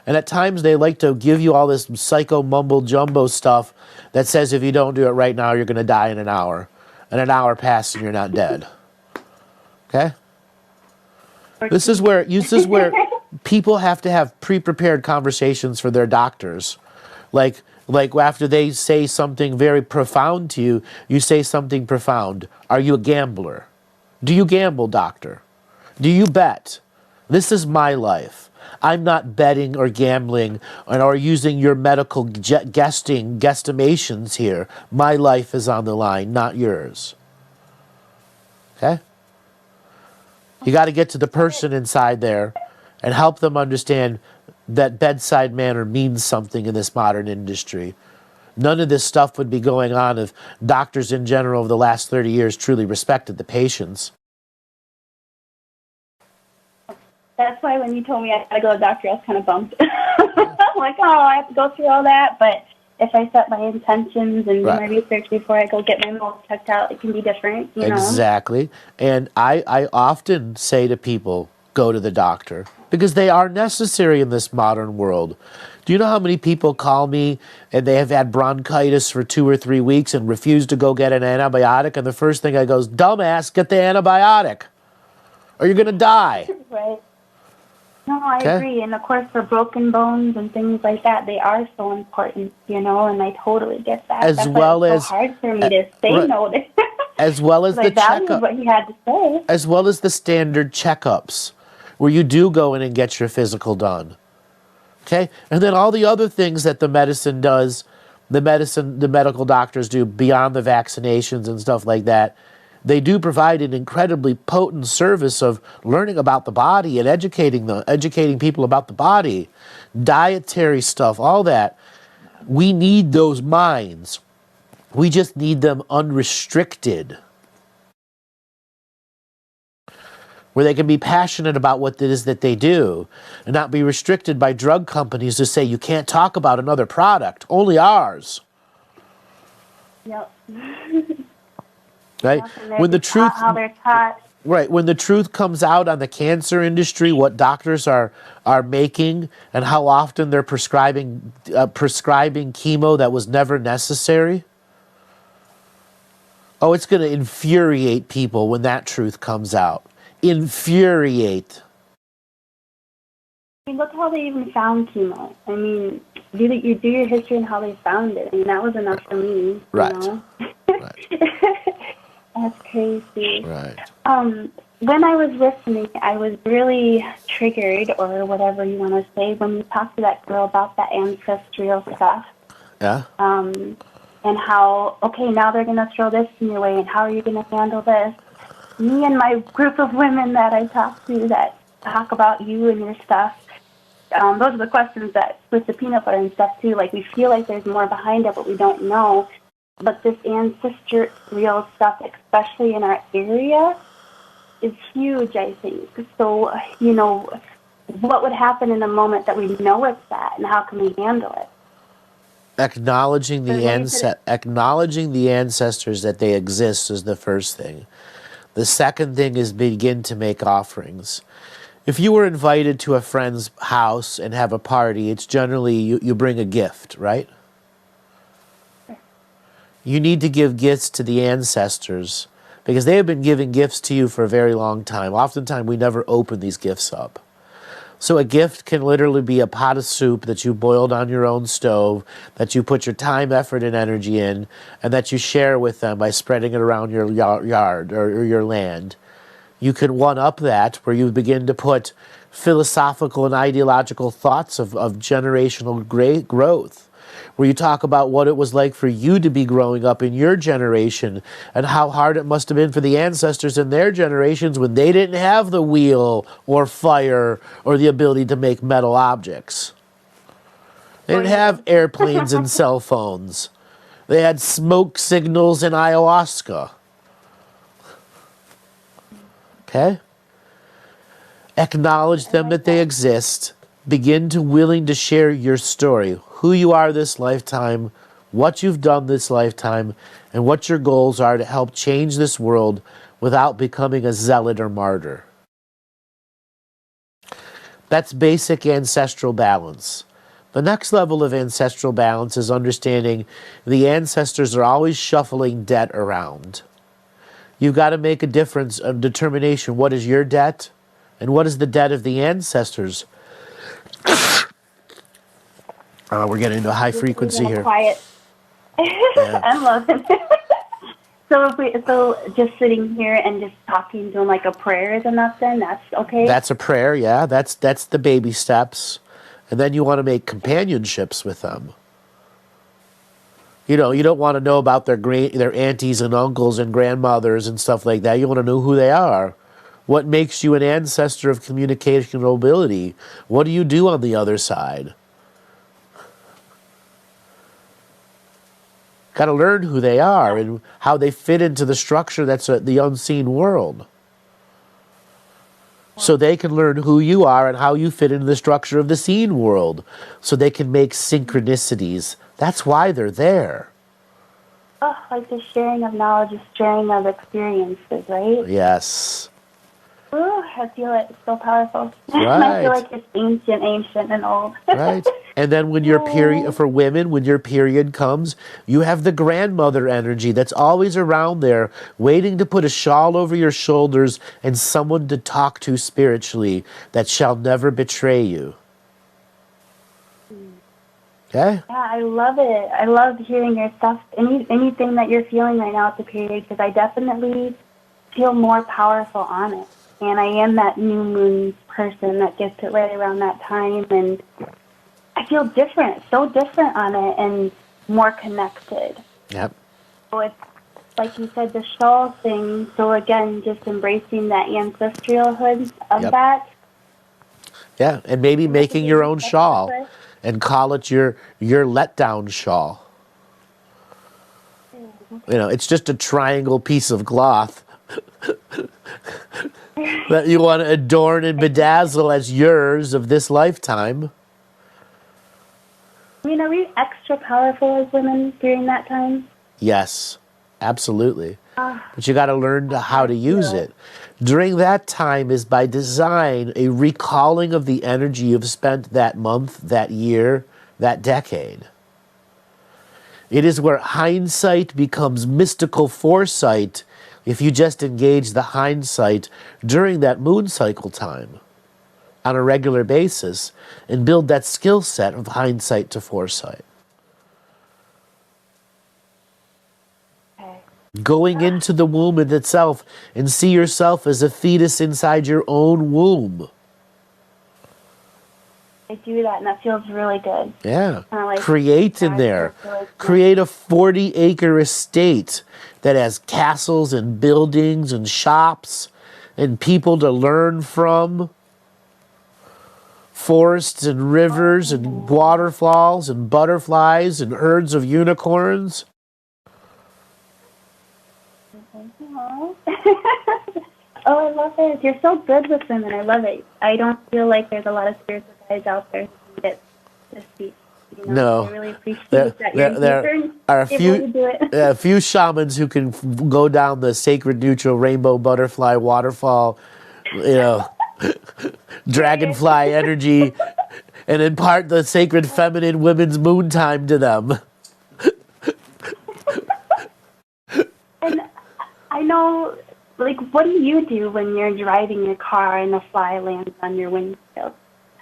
And at times they like to give you all this psycho mumble jumbo stuff that says if you don't do it right now, you're going to die in an hour. And an hour passes and you're not dead. Okay? This is where people have to have pre-prepared conversations for their doctors. Like after they say something very profound to you, you say something profound. Are you a gambler? Do you gamble, doctor? Do you bet? This is my life. I'm not betting or gambling or using your medical guesstimations here. My life is on the line, not yours. Okay? You got to get to the person inside there and help them understand that bedside manner means something in this modern industry. None of this stuff would be going on if doctors in general over the last 30 years truly respected the patients. That's why when you told me I had to go to the doctor, I was kind of bummed. I'm like, oh, I have to go through all that. But if I set my intentions and do my research before I go get my mouth checked out, it can be different. You know? Exactly. And I often say to people, go to the doctor. Because they are necessary in this modern world. Do you know how many people call me and they have had bronchitis for 2 or 3 weeks and refuse to go get an antibiotic? And the first thing I go is, dumbass, get the antibiotic. Or you're going to die. Right. No, I agree. And, of course, for broken bones and things like that, they are so important, you know, and I totally get that. That's why it's so hard for me to say no to as well as the checkup. What he had to say. As well as the standard checkups, where you do go in and get your physical done. Okay? And then all the other things that the medicine does, the medical doctors do beyond the vaccinations and stuff like that, they do provide an incredibly potent service of learning about the body and educating people about the body, dietary stuff, all that. We need those minds. We just need them unrestricted, where they can be passionate about what it is that they do and not be restricted by drug companies to say you can't talk about another product, only ours. Yep. Right? Yep, and When the they're truth, how they're taught. right? When the truth comes out on the cancer industry, what doctors are making, and how often they're prescribing chemo that was never necessary. Oh, it's going to infuriate people when that truth comes out. Infuriate. I mean, look how they even found chemo. I mean, you do your history and how they found it. I mean, that was enough for me. Right. You know? Right. That's crazy. Right. When I was listening, I was really triggered, or whatever you want to say, when you talked to that girl about that ancestral stuff. Yeah. And how, okay, now they're going to throw this in your way, and how are you going to handle this? Me and my group of women that I talk to that talk about you and your stuff, those are the questions that, with the peanut butter and stuff too, like we feel like there's more behind it, but we don't know. But this ancestral stuff, especially in our area, is huge, I think. So, you know, what would happen in a moment that we know it's that, and how can we handle it? Acknowledging the ancestors that they exist is the first thing. The second thing is begin to make offerings. If you were invited to a friend's house and have a party, it's generally you bring a gift, right? You need to give gifts to the ancestors because they have been giving gifts to you for a very long time. Oftentimes, we never open these gifts up. So a gift can literally be a pot of soup that you boiled on your own stove, that you put your time, effort, and energy in, and that you share with them by spreading it around your yard or your land. You can one-up that, where you begin to put philosophical and ideological thoughts of generational growth, where you talk about what it was like for you to be growing up in your generation and how hard it must have been for the ancestors in their generations when they didn't have the wheel or fire or the ability to make metal objects. They didn't have airplanes and cell phones. They had smoke signals and ayahuasca. Okay? Acknowledge them that they exist. Begin to willing to share your story, who you are this lifetime, what you've done this lifetime, and what your goals are to help change this world without becoming a zealot or martyr. That's basic ancestral balance. The next level of ancestral balance is understanding the ancestors are always shuffling debt around. You've got to make a difference of determination. What is your debt? And what is the debt of the ancestors? We're getting into a high frequency here. Quiet. Yeah. I'm loving it. So just sitting here and just talking to them like a prayer is enough then? That's okay? That's a prayer, yeah. That's the baby steps. And then you want to make companionships with them. You know, you don't want to know about their aunties and uncles and grandmothers and stuff like that. You want to know who they are. What makes you an ancestor of communication ability? What do you do on the other side? Got to learn who they are and how they fit into the structure that's the unseen world. So they can learn who you are and how you fit into the structure of the seen world. So they can make synchronicities. That's why they're there. Oh, like the sharing of knowledge, the sharing of experiences, right? Yes. Oh, I feel it. It's so powerful. Right. I feel like it's ancient and old. Right. And then when your period, for women, when your period comes, you have the grandmother energy that's always around there, waiting to put a shawl over your shoulders and someone to talk to spiritually that shall never betray you. Okay? Yeah, I love it. I love hearing your stuff. Anything that you're feeling right now at the period, because I definitely feel more powerful on it. And I am that new moon person that gets it right around that time, and I feel different, so different on it, and more connected. Yep. So it's, like you said, the shawl thing, so again, just embracing that ancestralhood of that. Yeah, and maybe making your own shawl and call it your letdown shawl. You know, it's just a triangle piece of cloth that you want to adorn and bedazzle as yours of this lifetime. I mean, are we extra powerful as women during that time? Yes, absolutely. But you got to learn how to use it. During that time is by design a recalling of the energy you've spent that month, that year, that decade. It is where hindsight becomes mystical foresight if you just engage the hindsight during that moon cycle time on a regular basis and build that skill set of hindsight to foresight. Going into the womb in itself and see yourself as a fetus inside your own womb. I do that, and that feels really good. Yeah. Like create in there. Really create a 40-acre estate that has castles and buildings and shops and people to learn from. Forests and rivers and waterfalls and butterflies and herds of unicorns. Oh, I love it. You're so good with women. I love it. I don't feel like there's a lot of spiritual guys out there who get to speak. You know? No. I really appreciate that. There are a few shamans who can go down the sacred neutral rainbow butterfly waterfall, dragonfly energy, and impart the sacred feminine women's moon time to them. And I know, like, what do you do when you're driving your car and a fly lands on your windshield?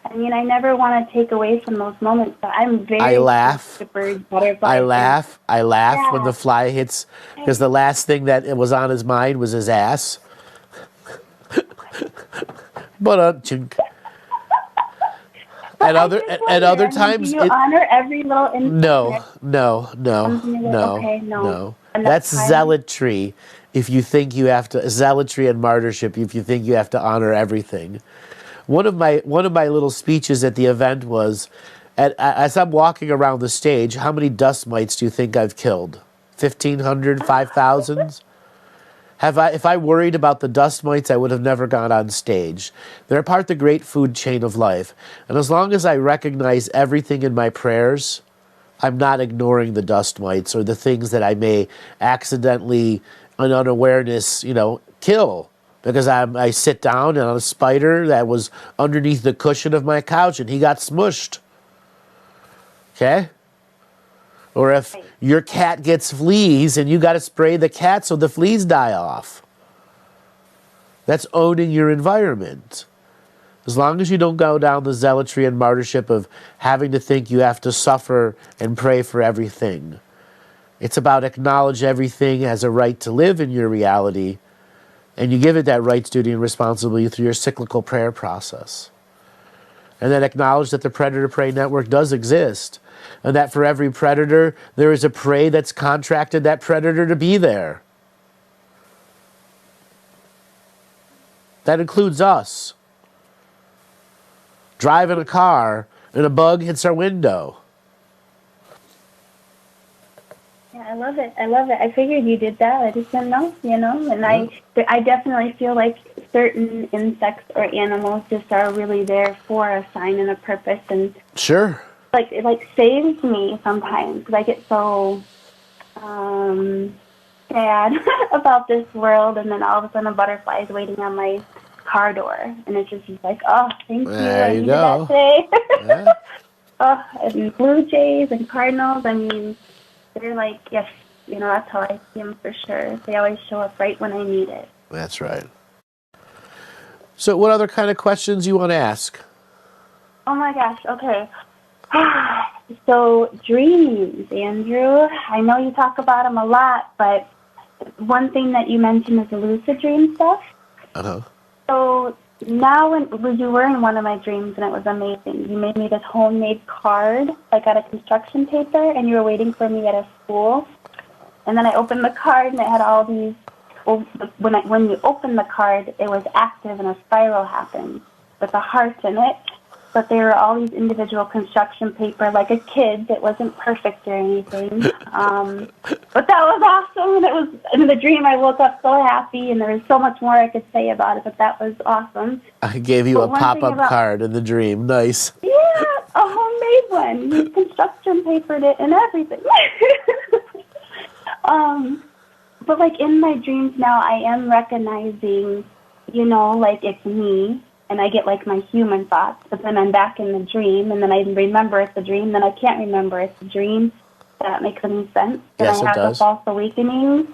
I mean, I never want to take away from those moments, but I'm very... I laugh. I laugh when the fly hits, because the last thing that was on his mind was his ass. But at other times, do you honor every little instant? No. That's zealotry. If you think you have to, zealotry and martyrship. If you think you have to honor everything. One of my little speeches at the event was, as I'm walking around the stage, how many dust mites do you think I've killed? 1,500, 5,000? If I worried about the dust mites, I would have never gone on stage. They're part of the great food chain of life. And as long as I recognize everything in my prayers, I'm not ignoring the dust mites or the things that I may accidentally, in unawareness, kill. Because I sit down and on a spider that was underneath the cushion of my couch and he got smushed. Okay? Or if your cat gets fleas and you got to spray the cat so the fleas die off. That's owning your environment. As long as you don't go down the zealotry and martyrship of having to think you have to suffer and pray for everything. It's about acknowledge everything has a right to live in your reality, and you give it that rights, duty, and responsibility through your cyclical prayer process. And then acknowledge that the predator-prey network does exist, and that for every predator, there is a prey that's contracted that predator to be there. That includes us. Driving a car, and a bug hits our window. Yeah, I love it. I figured you did that. I just didn't know, And I definitely feel like certain insects or animals just are really there for a sign and a purpose, and sure, it saves me sometimes because I get so sad about this world, and then all of a sudden a butterfly is waiting on my car door, and it's just like, oh, thank you. There you go. Yeah. Oh, and blue jays and cardinals. I mean, they're like, yes, that's how I see them for sure. They always show up right when I need it. That's right. So what other kind of questions you want to ask? Oh my gosh, okay. So dreams, Andrew. I know you talk about them a lot, but one thing that you mentioned is the lucid dream stuff. Uh-huh. So now you were in one of my dreams, and it was amazing. You made me this homemade card, like out of construction paper, and you were waiting for me at a school. And then I opened the card, and it had all these. When you opened the card, it was active, and a spiral happened with a heart in it. But they were all these individual construction paper, like a kid. It wasn't perfect or anything. But that was awesome. And it was in the dream. I woke up so happy, and there was so much more I could say about it. But that was awesome. I gave you a pop-up card in the dream. Nice. Yeah, a homemade one. You construction papered it and everything. But like in my dreams now, I am recognizing, like it's me, and I get like my human thoughts, but then I'm back in the dream, and then I remember it's a dream, then I can't remember it's a dream. That makes any sense? Yes, Then it I have does. the false awakening.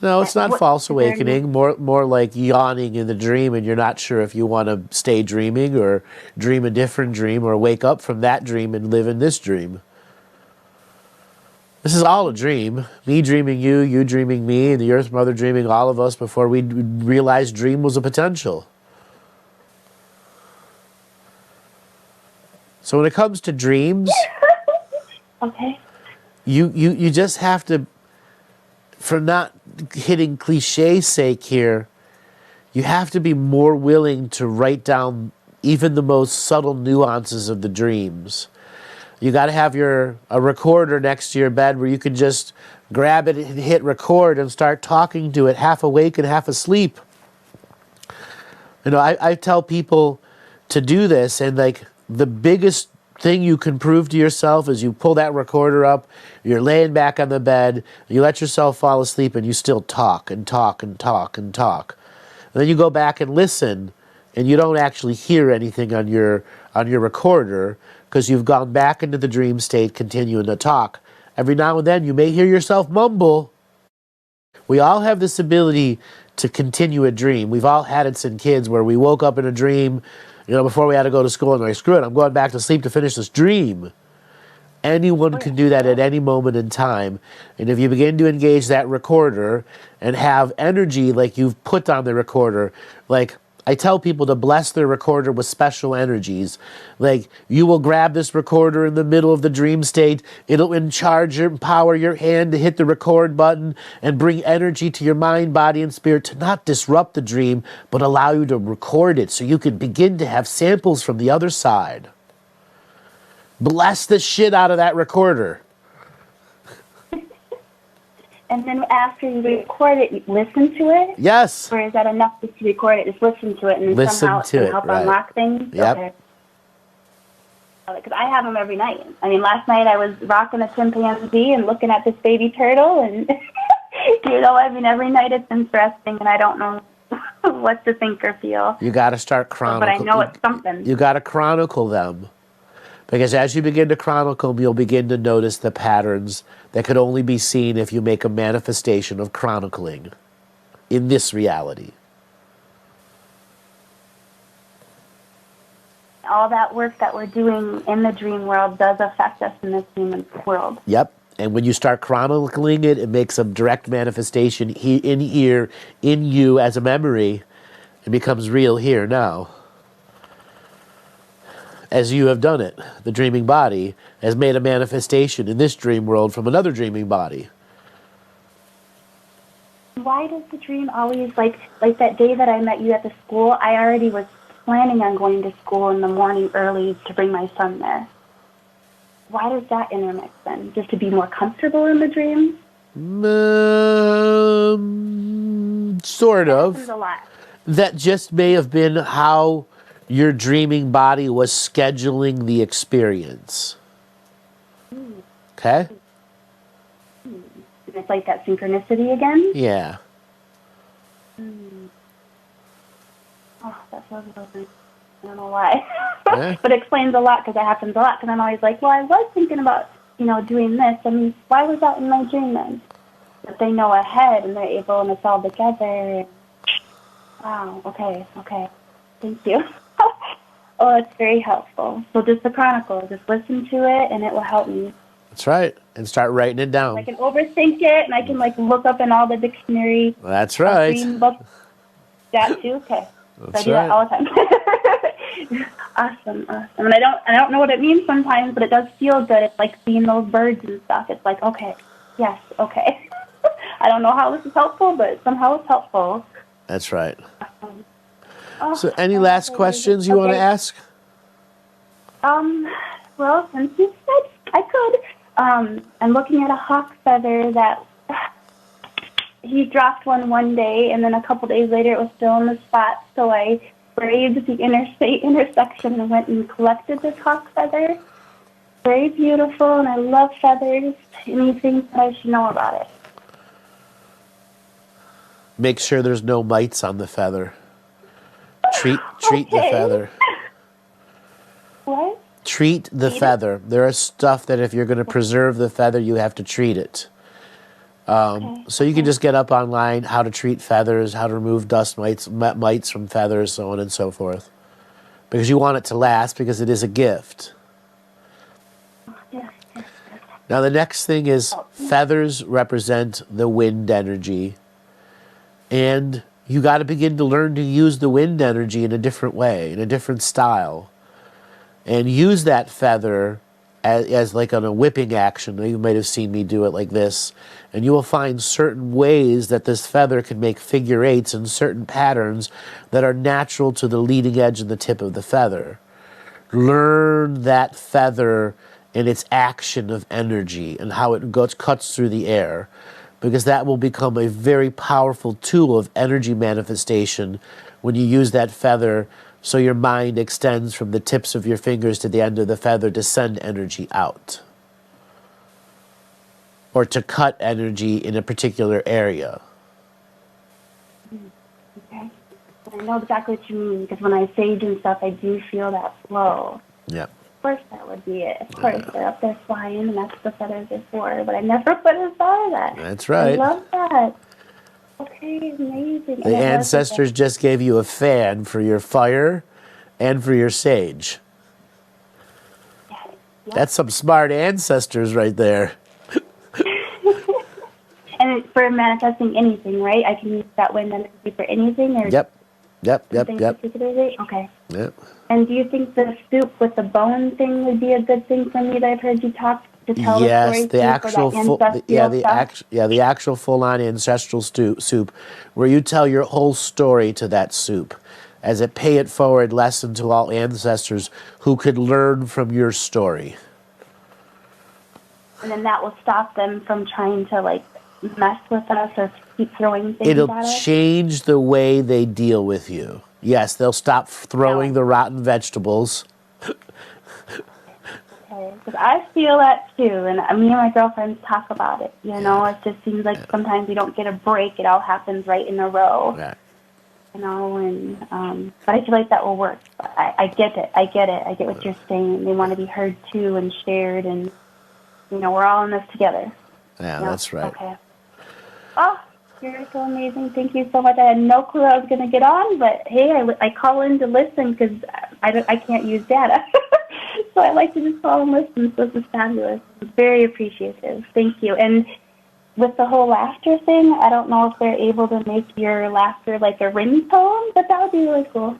No, it's not false is there awakening. More like yawning in the dream, and you're not sure if you want to stay dreaming or dream a different dream or wake up from that dream and live in this dream. This is all a dream. Me dreaming you, you dreaming me, and the Earth Mother dreaming all of us before we realized dream was a potential. So when it comes to dreams, Okay. you just have to, for not hitting cliche's sake here, you have to be more willing to write down even the most subtle nuances of the dreams. You got to have a recorder next to your bed where you can just grab it and hit record and start talking to it, half awake and half asleep. I tell people to do this, and like the biggest thing you can prove to yourself is you pull that recorder up, you're laying back on the bed, you let yourself fall asleep, and you still talk and talk and talk and talk. And then you go back and listen, and you don't actually hear anything on your recorder because you've gone back into the dream state continuing to talk. Every now and then you may hear yourself mumble. We all have this ability to continue a dream. We've all had it since kids where we woke up in a dream, before we had to go to school, and like, screw it, I'm going back to sleep to finish this dream. Anyone can do that at any moment in time. And if you begin to engage that recorder and have energy like you've put on the recorder, like I tell people to bless their recorder with special energies. Like you will grab this recorder in the middle of the dream state. It'll empower your hand to hit the record button and bring energy to your mind, body, and spirit to not disrupt the dream, but allow you to record it so you can begin to have samples from the other side. Bless the shit out of that recorder. And then after you record it, you listen to it? Yes. Or is that enough just to record it? Just listen to it, and then Listen somehow it to can it, help right. unlock things? Yep. Okay. Because I have them every night. I mean, last night I was rocking a chimpanzee and looking at this baby turtle, and, every night it's interesting, and I don't know what to think or feel. You got to start chronicling. But I know it's something. You got to chronicle them. Because as you begin to chronicle them, you'll begin to notice the patterns that could only be seen if you make a manifestation of chronicling in this reality. All that work that we're doing in the dream world does affect us in this human world. Yep. And when you start chronicling it, it makes a direct manifestation in here, in you as a memory. It becomes real here now. As you have done it, the dreaming body has made a manifestation in this dream world from another dreaming body. Why does the dream always, like that day that I met you at the school, I already was planning on going to school in the morning early to bring my son there. Why does that intermix then? Just to be more comfortable in the dream? Sort of. That happens a lot. That just may have been how your dreaming body was scheduling the experience. Okay? And it's like that synchronicity again? Yeah. Oh, that feels lovely. I don't know why. Yeah. But it explains a lot because it happens a lot. Because I'm always like, well, I was thinking about, doing this. I mean, why was that in my dream then? But they know ahead and they're able, and it's all together. Wow, okay. Thank you. Oh, it's very helpful. So just the chronicle, just listen to it, and it will help me. That's right. And start writing it down. I can overthink it, and I can look up in all the dictionary. That's right. Dream books. That too. Okay. That's I do that all the time. Awesome. And I don't know what it means sometimes, but it does feel good. It's like seeing those birds and stuff. It's like, okay, yes, okay. I don't know how this is helpful, but somehow it's helpful. That's right. Oh, So any last questions you want to ask? Well, since you said I could, I'm looking at a hawk feather that he dropped one day, and then a couple days later it was still in the spot, so I braved the interstate intersection and went and collected this hawk feather. Very beautiful, and I love feathers. Anything that I should know about it? Make sure there's no mites on the feather. Treat the feather. What? Treat the feather. There is stuff that if you're going to preserve the feather, you have to treat it. So you can just get up online how to treat feathers, how to remove dust mites from feathers, so on and so forth. Because you want it to last, because it is a gift. Yes. Now the next thing is feathers represent the wind energy. And you got to begin to learn to use the wind energy in a different way, in a different style. And use that feather as like on a whipping action. You might have seen me do it like this. And you will find certain ways that this feather can make figure eights and certain patterns that are natural to the leading edge and the tip of the feather. Learn that feather and its action of energy and how it cuts through the air. Because that will become a very powerful tool of energy manifestation when you use that feather, so your mind extends from the tips of your fingers to the end of the feather to send energy out. Or to cut energy in a particular area. Okay. I know exactly what you mean, because when I sage and stuff, I do feel that flow. Yep. Of course that would be it. Of course, they're up there flying, and that's what the feathers are for. But I never would have thought of that. That's right. I love that. Okay, amazing. The ancestors just gave you a fan for your fire and for your sage. Yep. That's some smart ancestors right there. And it's for manifesting anything, right? I can use that wind energy for anything? Or Yep. Particularly? Okay. Yep. And do you think the soup with the bone thing would be a good thing for me that I've heard you talk to tell the story? Yes, the actual the actual full-on ancestral soup, where you tell your whole story to that soup, as a pay-it-forward lesson to all ancestors who could learn from your story. And then that will stop them from trying to like mess with us or keep throwing things It'll at us? change the way they deal with you. Yes, they'll stop throwing the rotten vegetables. Because I feel that too, and me and my girlfriends talk about it. You know, it just seems like sometimes we don't get a break; it all happens right in a row. Right. You know, and but I feel like that will work. I get it. I get what you're saying. They want to be heard too and shared, and you know, we're all in this together. Yeah, that's right. Okay. Oh, you're so amazing. Thank you so much. I had no clue I was going to get on, but hey, I call in to listen because I can't use data. So I like to just call and listen. So this is fabulous. I'm very appreciative. Thank you. And with the whole laughter thing, I don't know if they're able to make your laughter like a ringtone, but that would be really cool.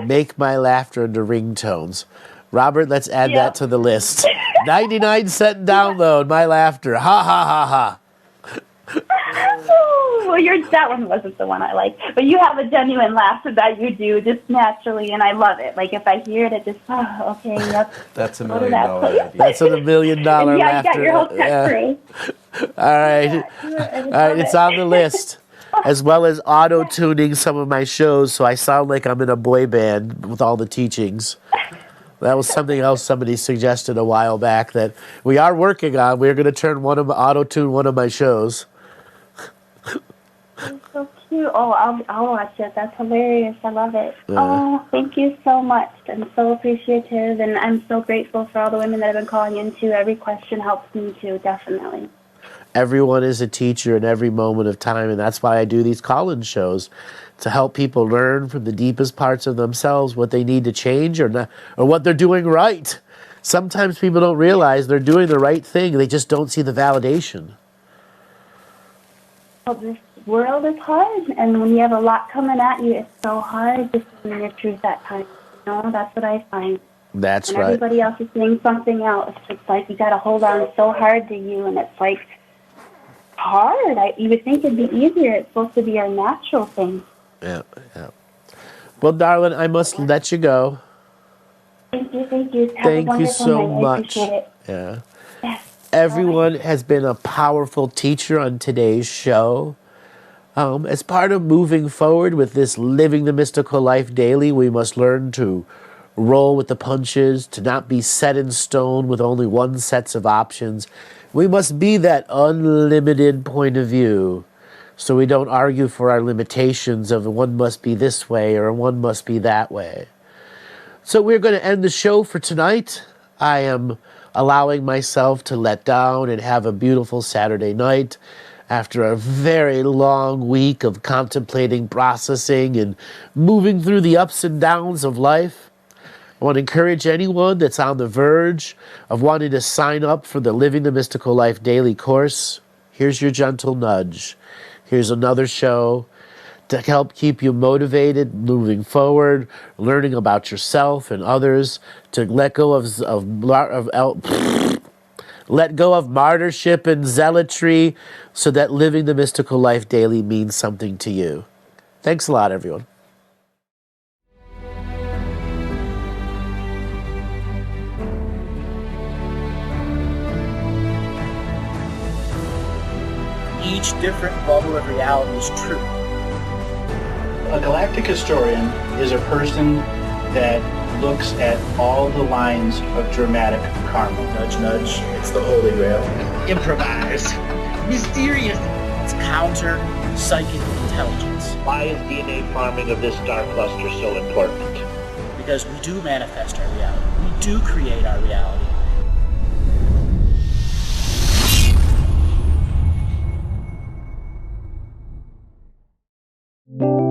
Make my laughter into ringtones. Robert, let's add that to the list. 99-cent download, my laughter. Ha, ha, ha, ha. Well, that one wasn't the one I liked. But you have a genuine laugh that you do just naturally, and I love it. Like, if I hear it, it just, okay, yep. That's $1 million idea. That's a $1 million laughter. Yeah, you got your whole tech crew. All right. All right, it's on the list. As well as auto-tuning some of my shows so I sound like I'm in a boy band with all the teachings. That was something else somebody suggested a while back that we are working on. We're going to auto-tune one of my shows. That's so cute. Oh, I'll watch it. That's hilarious. I love it. Oh, thank you so much. I'm so appreciative, and I'm so grateful for all the women that have been calling in, too. Every question helps me, too, definitely. Everyone is a teacher in every moment of time, and that's why I do these call-in shows, to help people learn from the deepest parts of themselves what they need to change or not, or what they're doing right. Sometimes people don't realize they're doing the right thing. They just don't see the validation. Well, this world is hard, and when you have a lot coming at you, it's so hard to see your truth at times. You know, that's what I find. That's and right. Everybody else is saying something else. It's like you got to hold on so hard to you, and it's like hard. You would think it'd be easier. It's supposed to be our natural thing. Yeah. Well, darling, I must let you go. Thank you. Thank you so much. I appreciate it. Yeah. Yes. Everyone has been a powerful teacher on today's show. As part of moving forward with this living the mystical life daily, we must learn to roll with the punches, to not be set in stone with only one set of options. We must be that unlimited point of view so we don't argue for our limitations of one must be this way or one must be that way. So we're going to end the show for tonight. I am allowing myself to let down and have a beautiful Saturday night after a very long week of contemplating, processing, and moving through the ups and downs of life. I want to encourage anyone that's on the verge of wanting to sign up for the Living the Mystical Life daily course. Here's your gentle nudge. Here's another show to help keep you motivated, moving forward, learning about yourself and others, to let go of martyrship and zealotry, so that living the mystical life daily means something to you. Thanks a lot, everyone. Each different bubble of reality is true. A galactic historian is a person that looks at all the lines of dramatic karma. Nudge, nudge, it's the Holy Grail. Improvise. Mysterious. It's counter psychic intelligence. Why is DNA farming of this star cluster so important? Because we do manifest our reality. We do create our reality. Thank you.